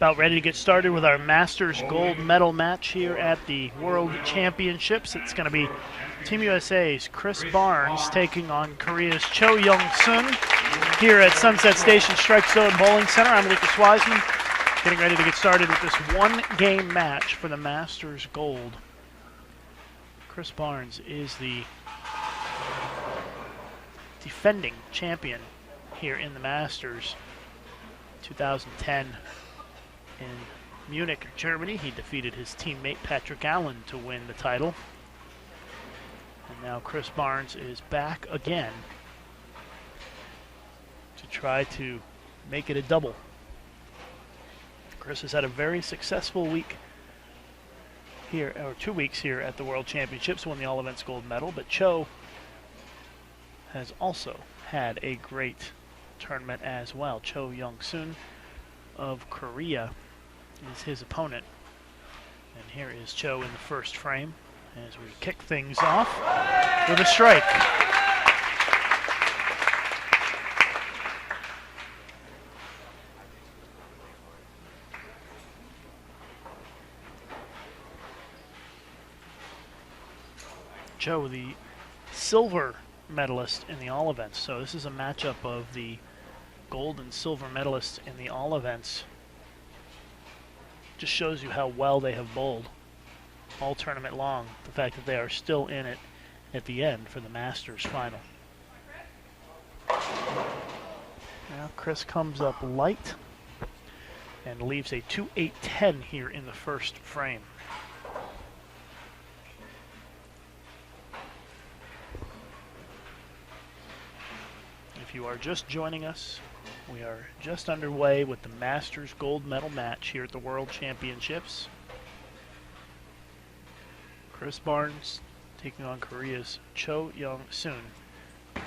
About ready to get started with our Masters gold medal match here at the World Championships. It's going to be Team USA's Chris Barnes taking on Korea's Cho Young-sun here at Sunset Station Strike Zone Bowling Center. I'm Lucas Wiseman, getting ready to get started with this one-game match for the Masters gold. Chris Barnes is the defending champion here in the Masters 2010 in Munich, Germany. He defeated his teammate Patrick Allen to win the title. And now Chris Barnes is back again to try to make it a double. Chris has had a very successful week here, or 2 weeks here at the World Championships, won the all events gold medal, but Cho has also had a great tournament as well. Cho Young-sun of Korea is his opponent. And here is Cho in the first frame as we kick things off with a strike. Cho, the silver medalist in the all events. So this is a matchup of the gold and silver medalists in the all events. Just shows you how well they have bowled all tournament long. The fact that they are still in it at the end for the Masters final. Now Chris comes up light and leaves a 2-8-10 here in the first frame. If you are just joining us, we are just underway with the Masters gold medal match here at the World Championships. Chris Barnes taking on Korea's Cho Young-sun.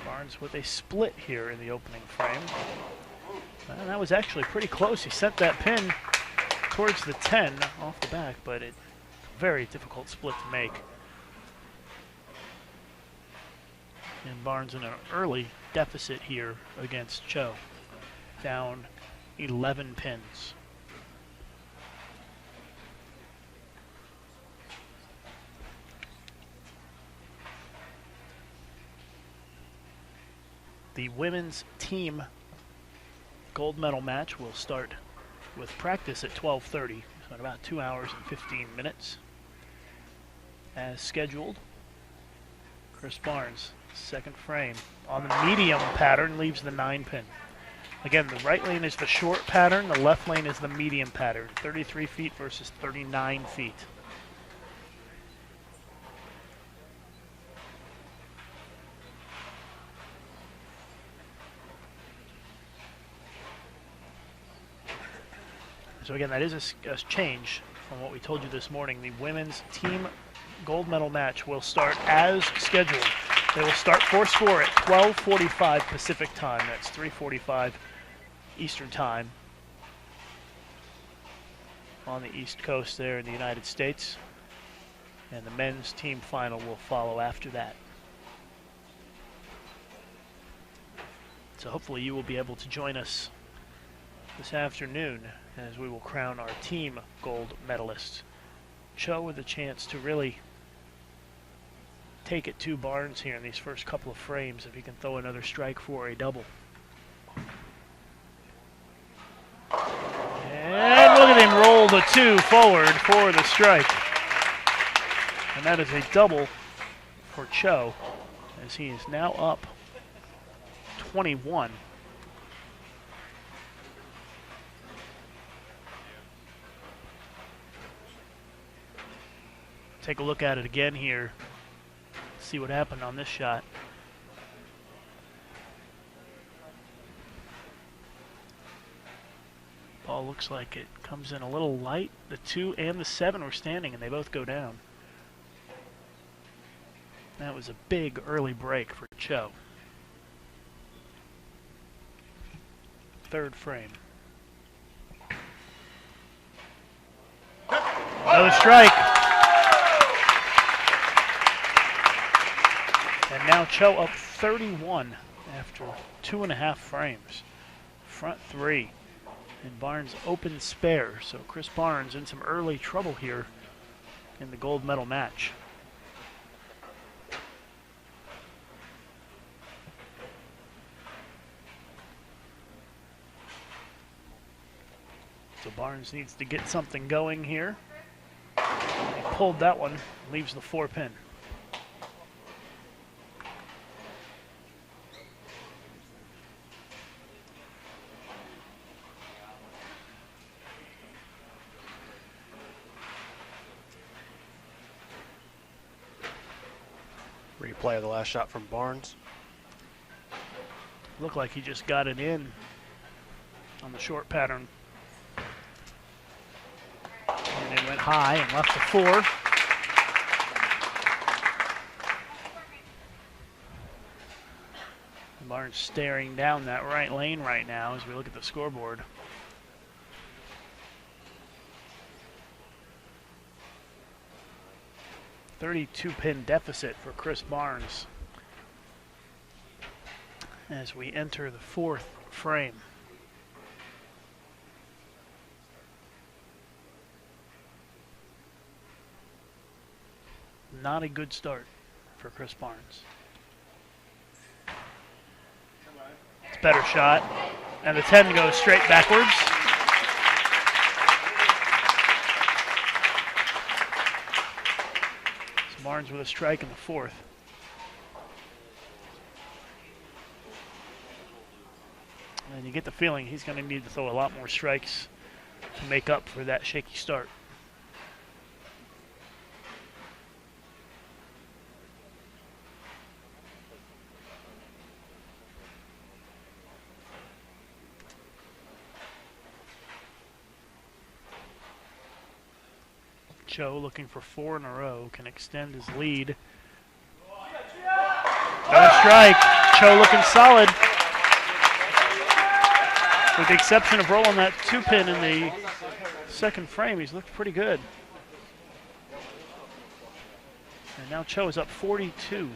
Barnes with a split here in the opening frame. And that was actually pretty close. He sent that pin towards the 10 off the back, but it's a very difficult split to make. And Barnes in an early deficit here against Cho. Down 11 pins. The women's team gold medal match will start with practice at 12:30, so in about 2 hours and 15 minutes. As scheduled, Chris Barnes, second frame, on the medium pattern, leaves the 9 pin. Again, the right lane is the short pattern, the left lane is the medium pattern. 33 feet versus 39 feet. So again, that is a change from what we told you this morning. The women's team gold medal match will start as scheduled. They will start force 4 at 12:45 Pacific time. That's 3:45 Eastern time on the East Coast there in the United States. And the men's team final will follow after that. So hopefully you will be able to join us this afternoon as we will crown our team gold medalists. Cho with a chance to really take it to Barnes here in these first couple of frames if he can throw another strike for a double. And look at him roll the 2 forward for the strike. And that is a double for Cho as he is now up 21. Take a look at it again here. See what happened on this shot. Ball looks like it comes in a little light. The 2 and the 7 were standing and they both go down. That was a big early break for Cho. Third frame. Another strike. And now Cho up 31 after 2.5 frames. Front 3. And Barnes open spare, so Chris Barnes in some early trouble here in the gold medal match. So Barnes needs to get something going here. He pulled that one, leaves the 4-pin. Replay of the last shot from Barnes. Looked like he just got it in on the short pattern. And it went high and left the 4. Barnes staring down that right lane right now as we look at the scoreboard. .32-pin deficit for Chris Barnes as we enter the 4th frame. Not a good start for Chris Barnes. It's a better shot, and the 10 goes straight backwards. So Barnes with a strike in the 4th. And you get the feeling he's going to need to throw a lot more strikes to make up for that shaky start. Cho looking for 4 in a row, can extend his lead. No strike. Cho looking solid. With the exception of rolling that 2-pin in the 2nd frame, he's looked pretty good. And now Cho is up 42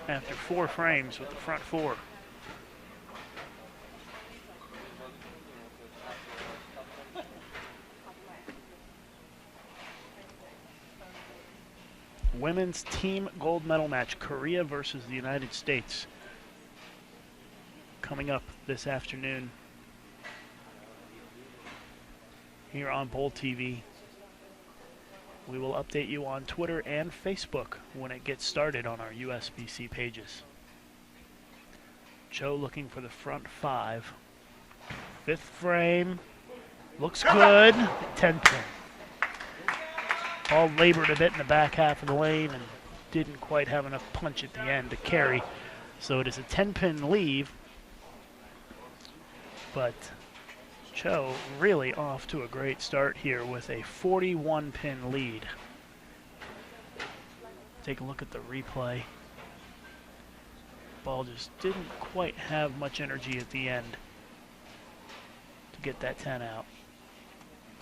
after 4 frames with the front 4. Women's team gold medal match, Korea versus the United States. Coming up this afternoon here on Bowl TV. We will update you on Twitter and Facebook when it gets started on our USBC pages. Cho looking for the front 5. 5th frame. Looks good. 10-pin. Ball labored a bit in the back half of the lane and didn't quite have enough punch at the end to carry. So it is a 10-pin leave. But Cho really off to a great start here with a 41-pin lead. Take a look at the replay. Ball just didn't quite have much energy at the end to get that 10 out.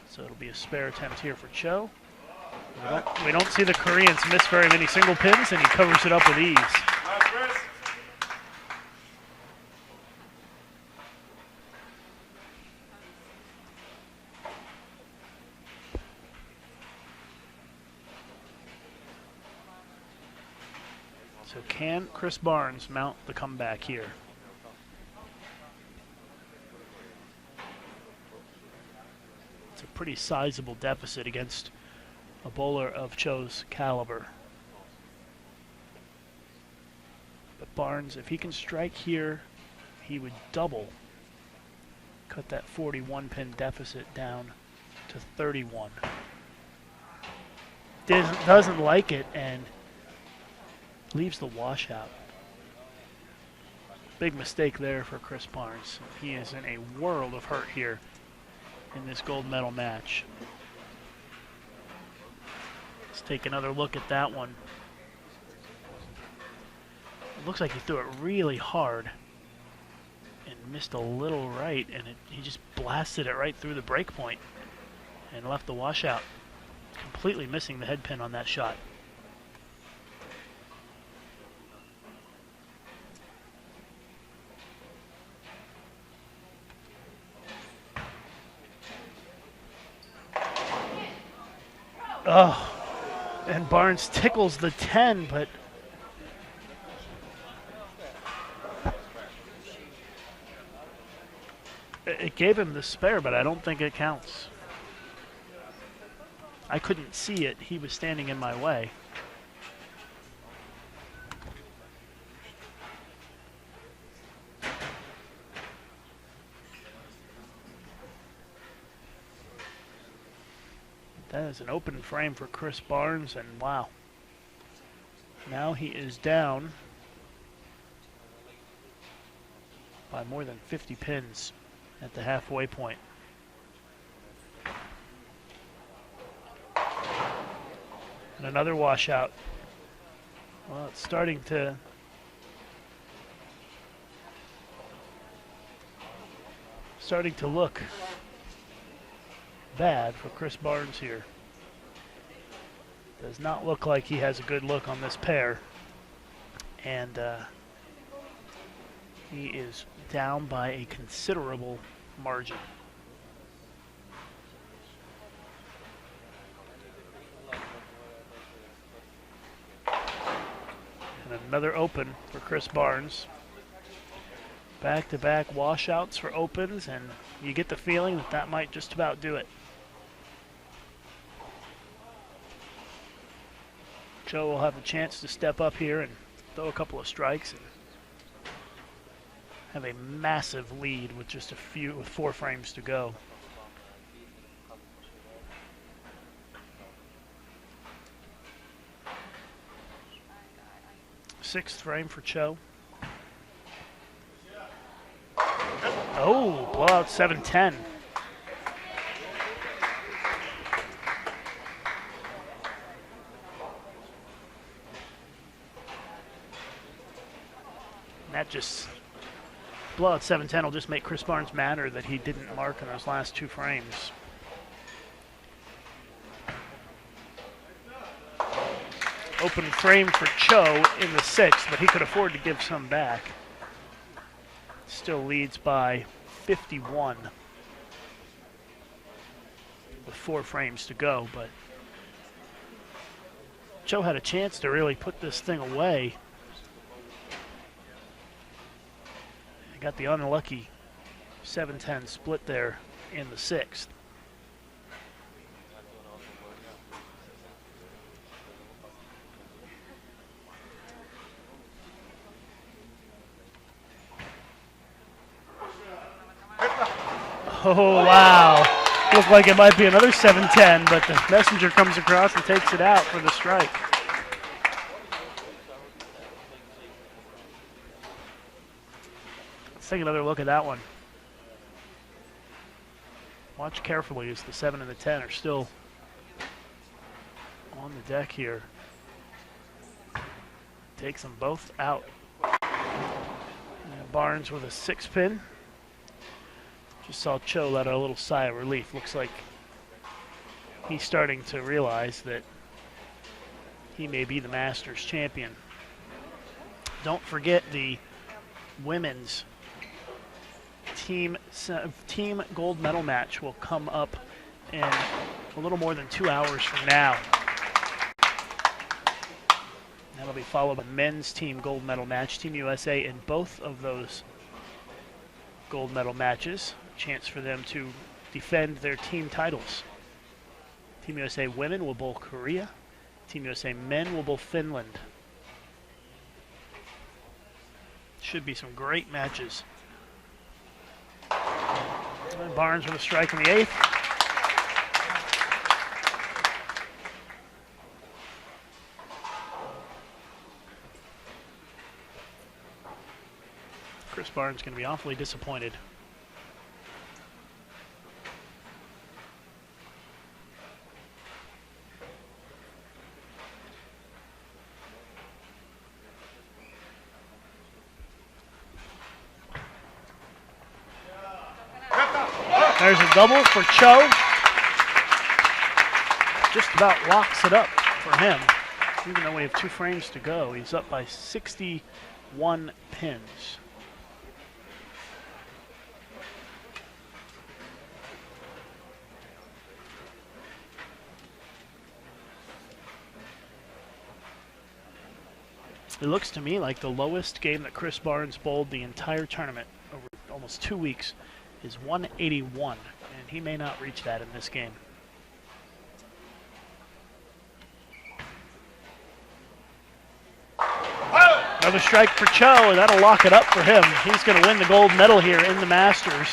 So it'll be a spare attempt here for Cho. We don't see the Koreans miss very many single pins, and he covers it up with ease. So can Chris Barnes mount the comeback here? It's a pretty sizable deficit against a bowler of Cho's caliber. But Barnes, if he can strike here, he would double, cut that 41-pin deficit down to 31. Doesn't like it and leaves the washout. Big mistake there for Chris Barnes. He is in a world of hurt here in this gold medal match. Let's take another look at that one. It looks like he threw it really hard and missed a little right, and he just blasted it right through the break point and left the washout, completely missing the head pin on that shot. Oh, and Barnes tickles the 10, but it gave him the spare, but I don't think it counts. I couldn't see it. He was standing in my way. That is an open frame for Chris Barnes, and wow. Now he is down by more than 50 pins at the halfway point. And another washout. Well, it's starting to look bad for Chris Barnes here. Does not look like he has a good look on this pair. And he is down by a considerable margin. And another open for Chris Barnes. Back-to-back washouts for opens, and you get the feeling that that might just about do it. Joe will have a chance to step up here and throw a couple of strikes and have a massive lead with just with 4 frames to go. Sixth frame for Cho. Oh, blowout 7-10. That just, blowout 7-10 will just make Chris Barnes madder that he didn't mark in those last 2 frames. Open frame for Cho in the 6th, but he could afford to give some back. Still leads by 51 with 4 frames to go, but Cho had a chance to really put this thing away. He got the unlucky 7-10 split there in the 6th. Oh, wow. Looked like it might be another 7-10, but the messenger comes across and takes it out for the strike. Let's take another look at that one. Watch carefully as the 7 and the 10 are still on the deck here. Takes them both out. And Barnes with a 6-pin. Just saw Cho let out a little sigh of relief. Looks like he's starting to realize that he may be the Masters champion. Don't forget the women's team gold medal match will come up in a little more than 2 hours from now. That'll be followed by men's team gold medal match. Team USA in both of those gold medal matches. Chance for them to defend their team titles. Team USA women will bowl Korea. Team USA men will bowl Finland. Should be some great matches. And Barnes with a strike in the 8th. Chris Barnes going to be awfully disappointed. There's a double for Cho. Just about locks it up for him. Even though we have 2 frames to go, he's up by 61 pins. It looks to me like the lowest game that Chris Barnes bowled the entire tournament over almost 2 weeks is 181, and he may not reach that in this game. Another strike for Cho, and that'll lock it up for him. He's going to win the gold medal here in the Masters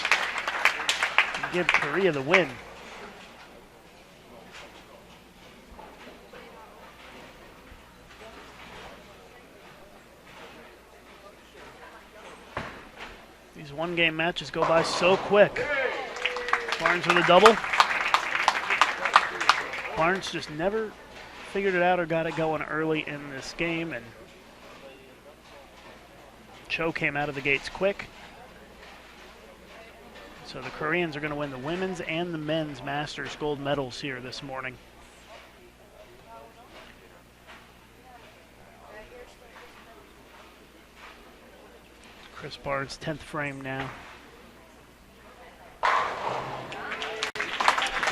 and give Korea the win. These one-game matches go by so quick. Barnes with a double. Barnes just never figured it out or got it going early in this game, and Cho came out of the gates quick. So the Koreans are going to win the women's and the men's Masters gold medals here this morning. Chris Barnes, 10th frame now.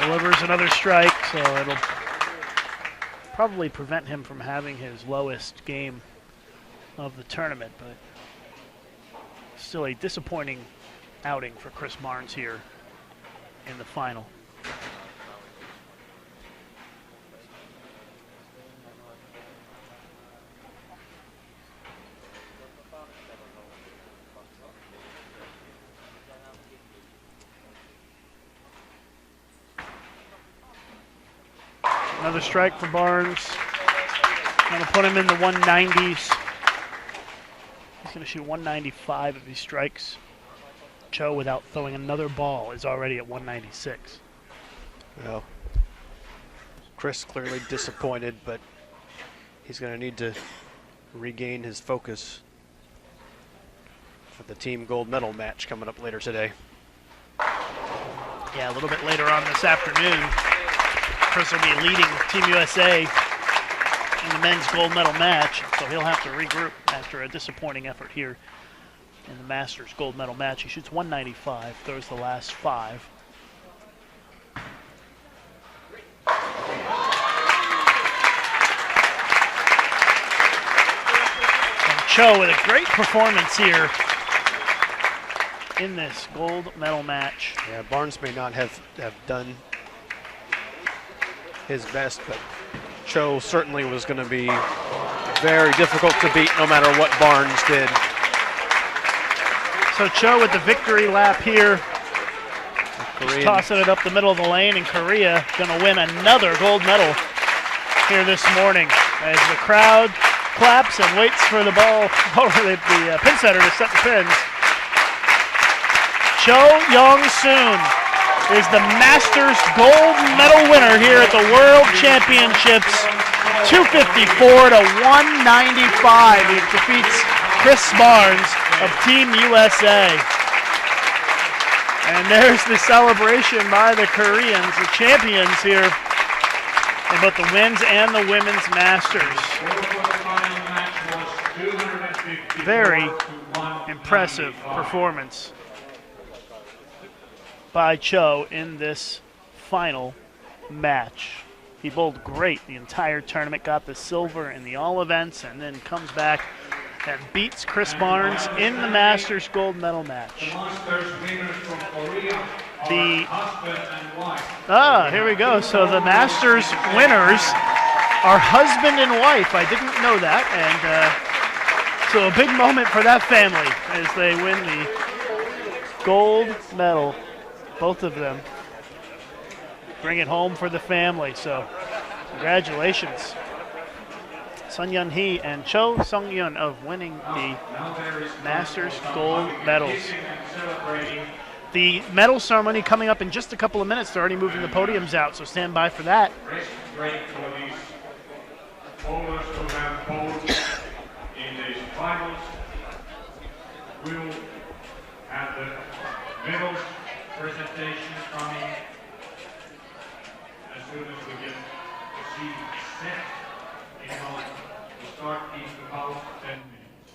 Delivers another strike, so it'll probably prevent him from having his lowest game of the tournament, but still a disappointing outing for Chris Barnes here in the final. Another strike for Barnes. Going to put him in the 190s. He's going to shoot 195 if he strikes. Cho, without throwing another ball, is already at 196. Well, Chris clearly disappointed, but he's going to need to regain his focus for the team gold medal match coming up later today. Yeah, a little bit later on this afternoon, Chris will be leading Team USA in the men's gold medal match, so he'll have to regroup after a disappointing effort here in the Masters gold medal match. He shoots 195, throws the last 5. And Cho with a great performance here in this gold medal match. Yeah, Barnes may not have done his best, but Cho certainly was going to be very difficult to beat no matter what Barnes did. So Cho with the victory lap here, just tossing it up the middle of the lane, and Korea going to win another gold medal here this morning as the crowd claps and waits for the ball over the pin setter to set the pins. Cho Young-soon is the Masters gold medal winner here at the World Championships, 254 to 195. He defeats Chris Barnes of Team USA. And there's the celebration by the Koreans, the champions here in both the men's and the women's Masters. Very impressive performance by Cho in this final match. He bowled great the entire tournament, got the silver in the all events, and then comes back and beats Chris Barnes in the Masters gold medal match. Here we go. So the Masters winners are husband and wife. I didn't know that, and so a big moment for that family as they win the gold medal. Both of them bring it home for the family, so congratulations. Sun Yun Hee and Cho Sung Yun of winning the Masters gold medals. The medal ceremony coming up in just a couple of minutes. They're already moving the podiums out, so stand by for that. Great for these bowlers who have bowled in these finals. We will have the medals presentation coming as soon as we get the seat set. And we'll start in about 10 minutes.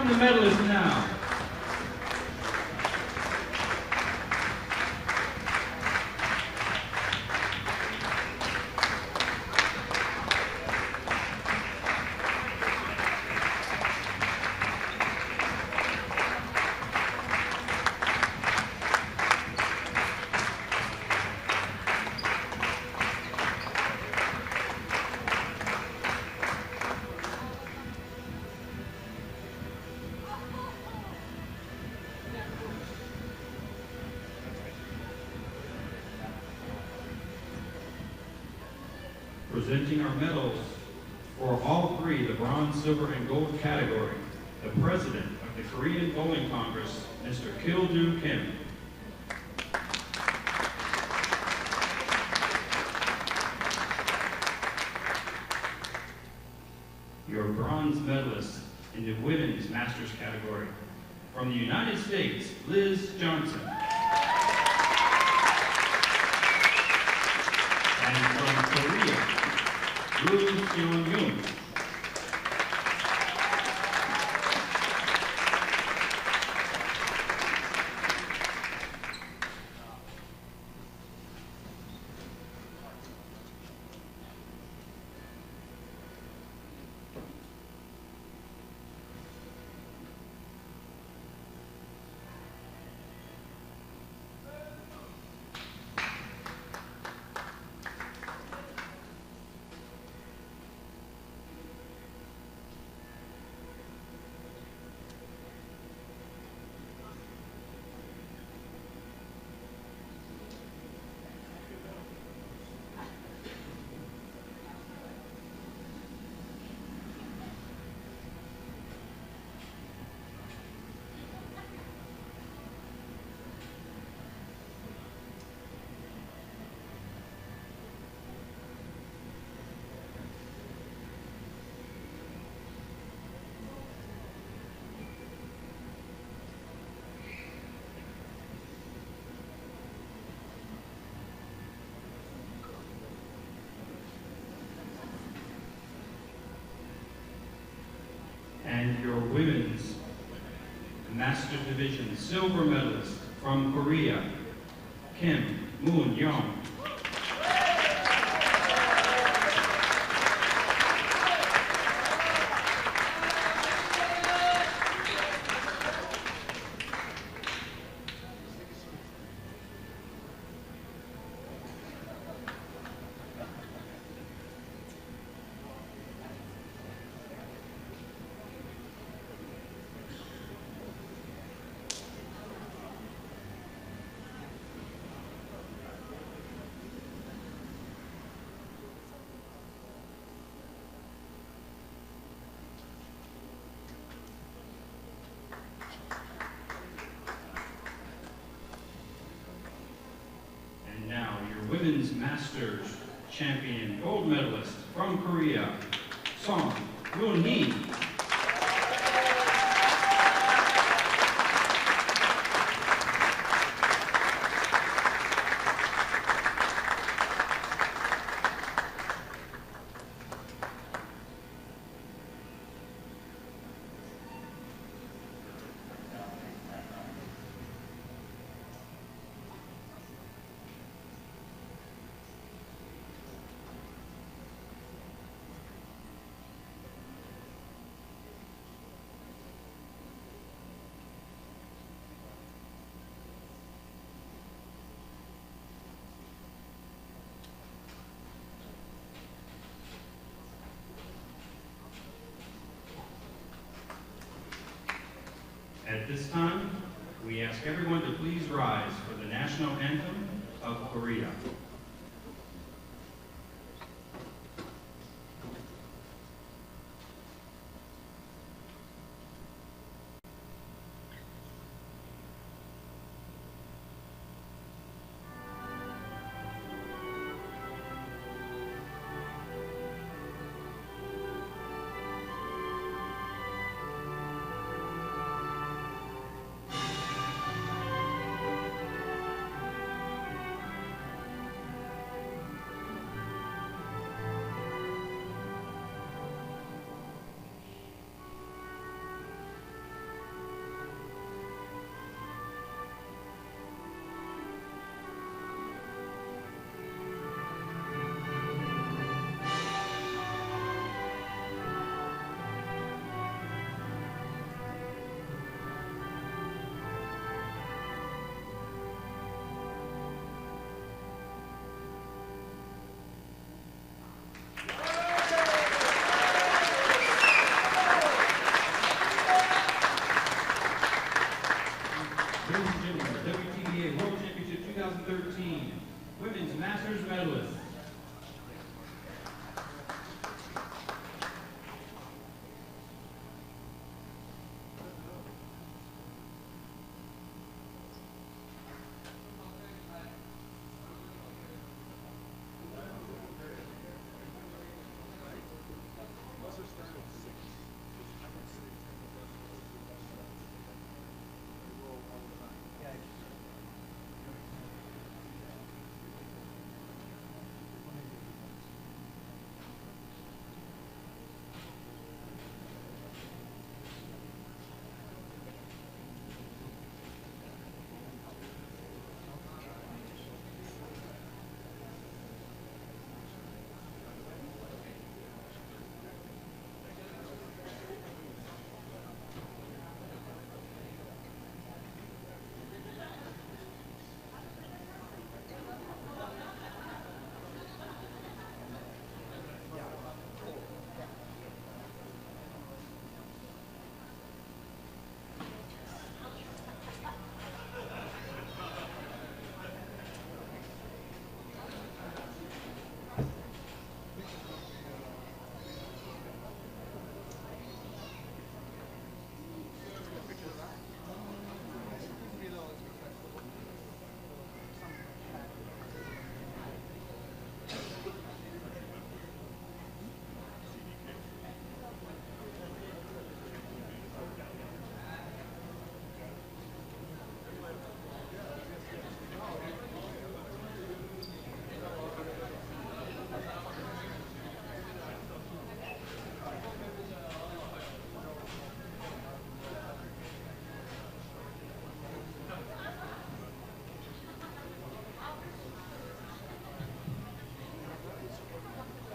from the medalists now. Presenting our medals for all three, the bronze, silver, and gold category, the president of the Korean Bowling Congress, Mr. Kil-doo Kim. Your bronze medalist in the women's masters category, from the United States, Liz Johnson. And from Korea, Woo Seon-yoon. And your women's Master Division silver medalist from Korea, Kim Moon-young. Now, your women's masters champion gold medalist from Korea, Song Yoon-hee. At this time, we ask everyone to please rise for the national anthem of Korea. ladies and gentlemen, the WTBA World Championship 2013 Women's Masters medalists.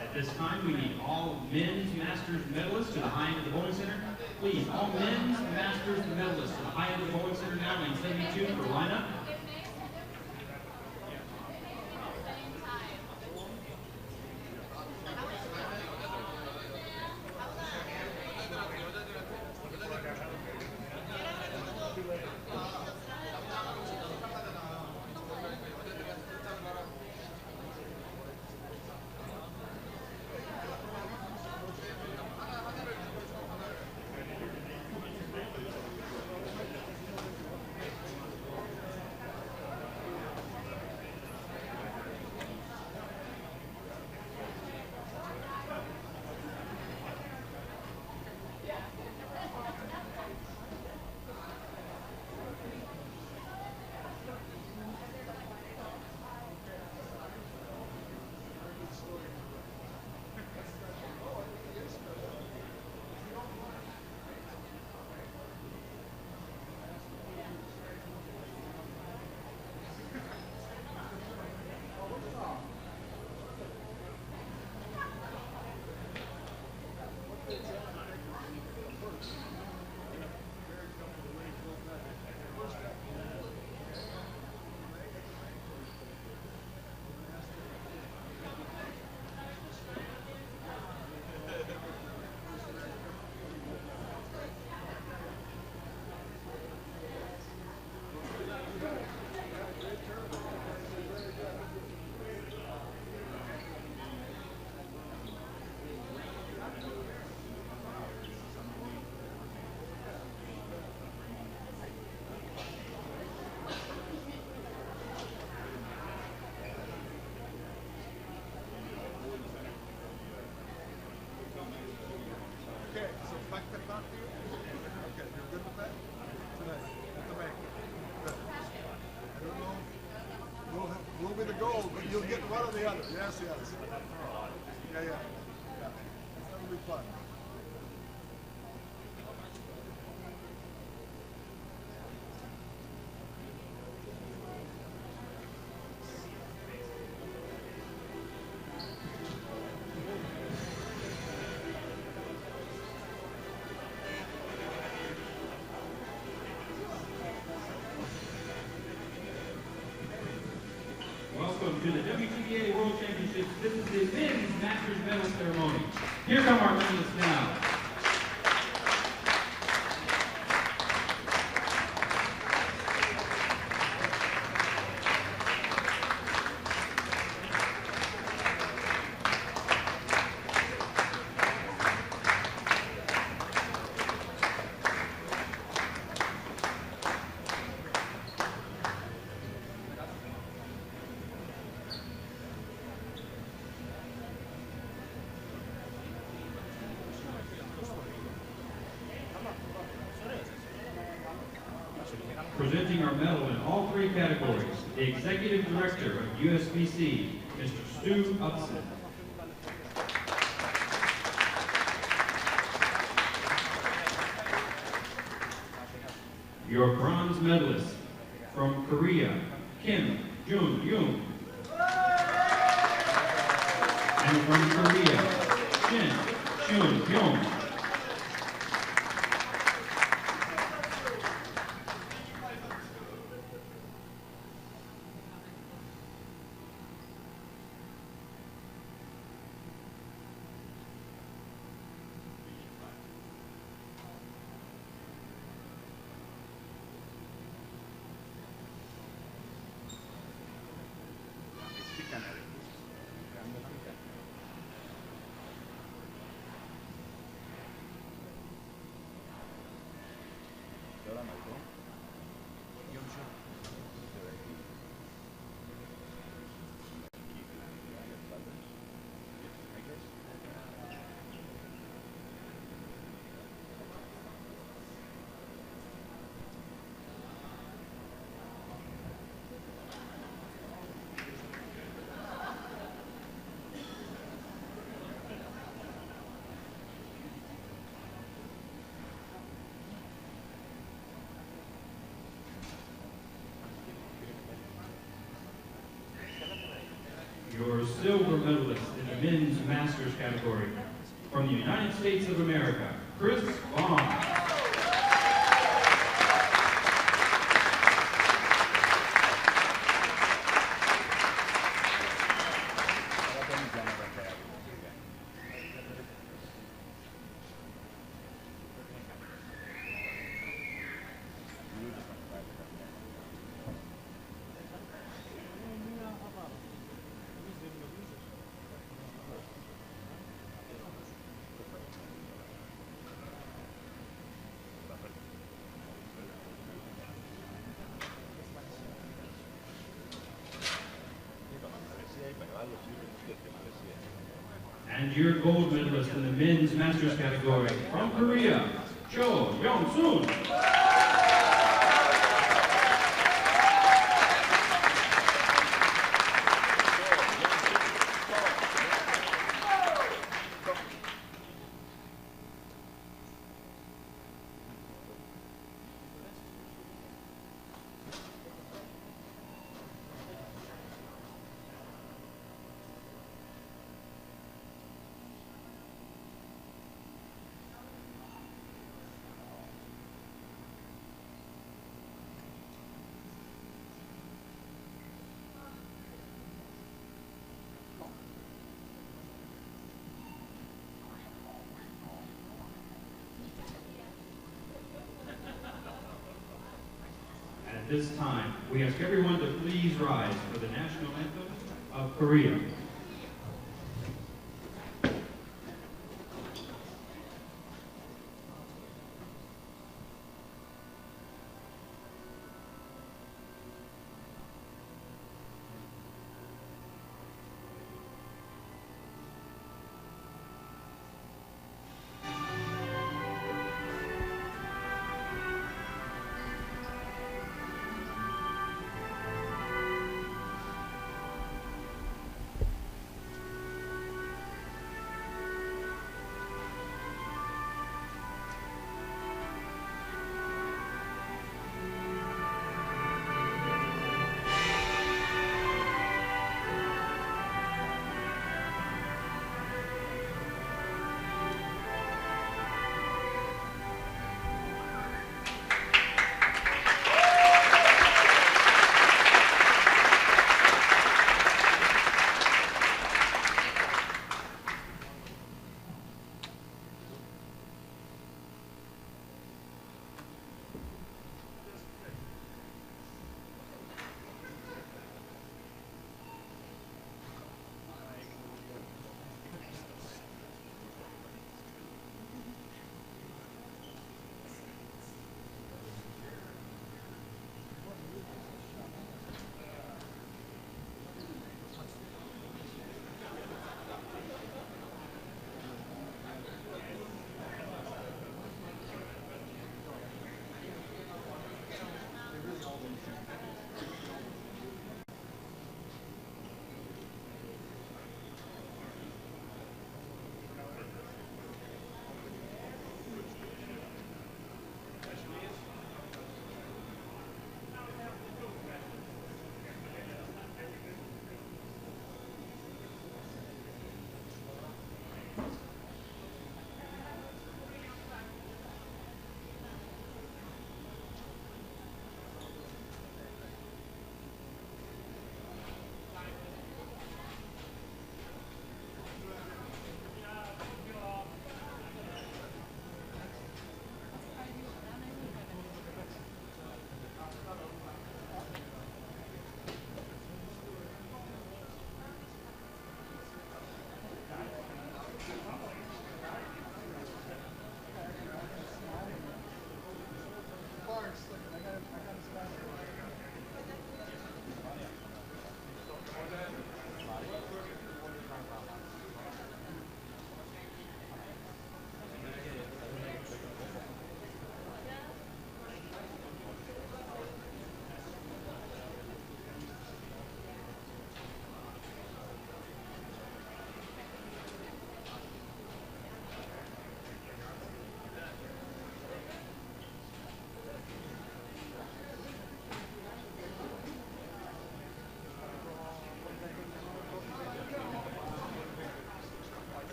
At this time, we need all men's Masters medalists to the high end of the bowling center. Please, all men's Masters medalists to the high end of the bowling center now, lane 72 for lineup. Will be the goal, but you'll get one or the other. Yes, yes. Yeah, yeah. That'll be fun. Welcome to the WTBA World Championships. This is the men's Masters medal ceremony. Here come our medalists now. Presenting our medal in all three categories, the Executive Director of USBC, Mr. Stu Upson. Your bronze medalist from Korea, Kim Jun-yoon. And from Korea, Shin Chun-hyun. Your silver medalist in the men's masters category from the United States of America, Chris Vaughn. And your gold medalist in the men's masters category from Korea, Cho Young-soon. At this time, we ask everyone to please rise for the national anthem of Korea.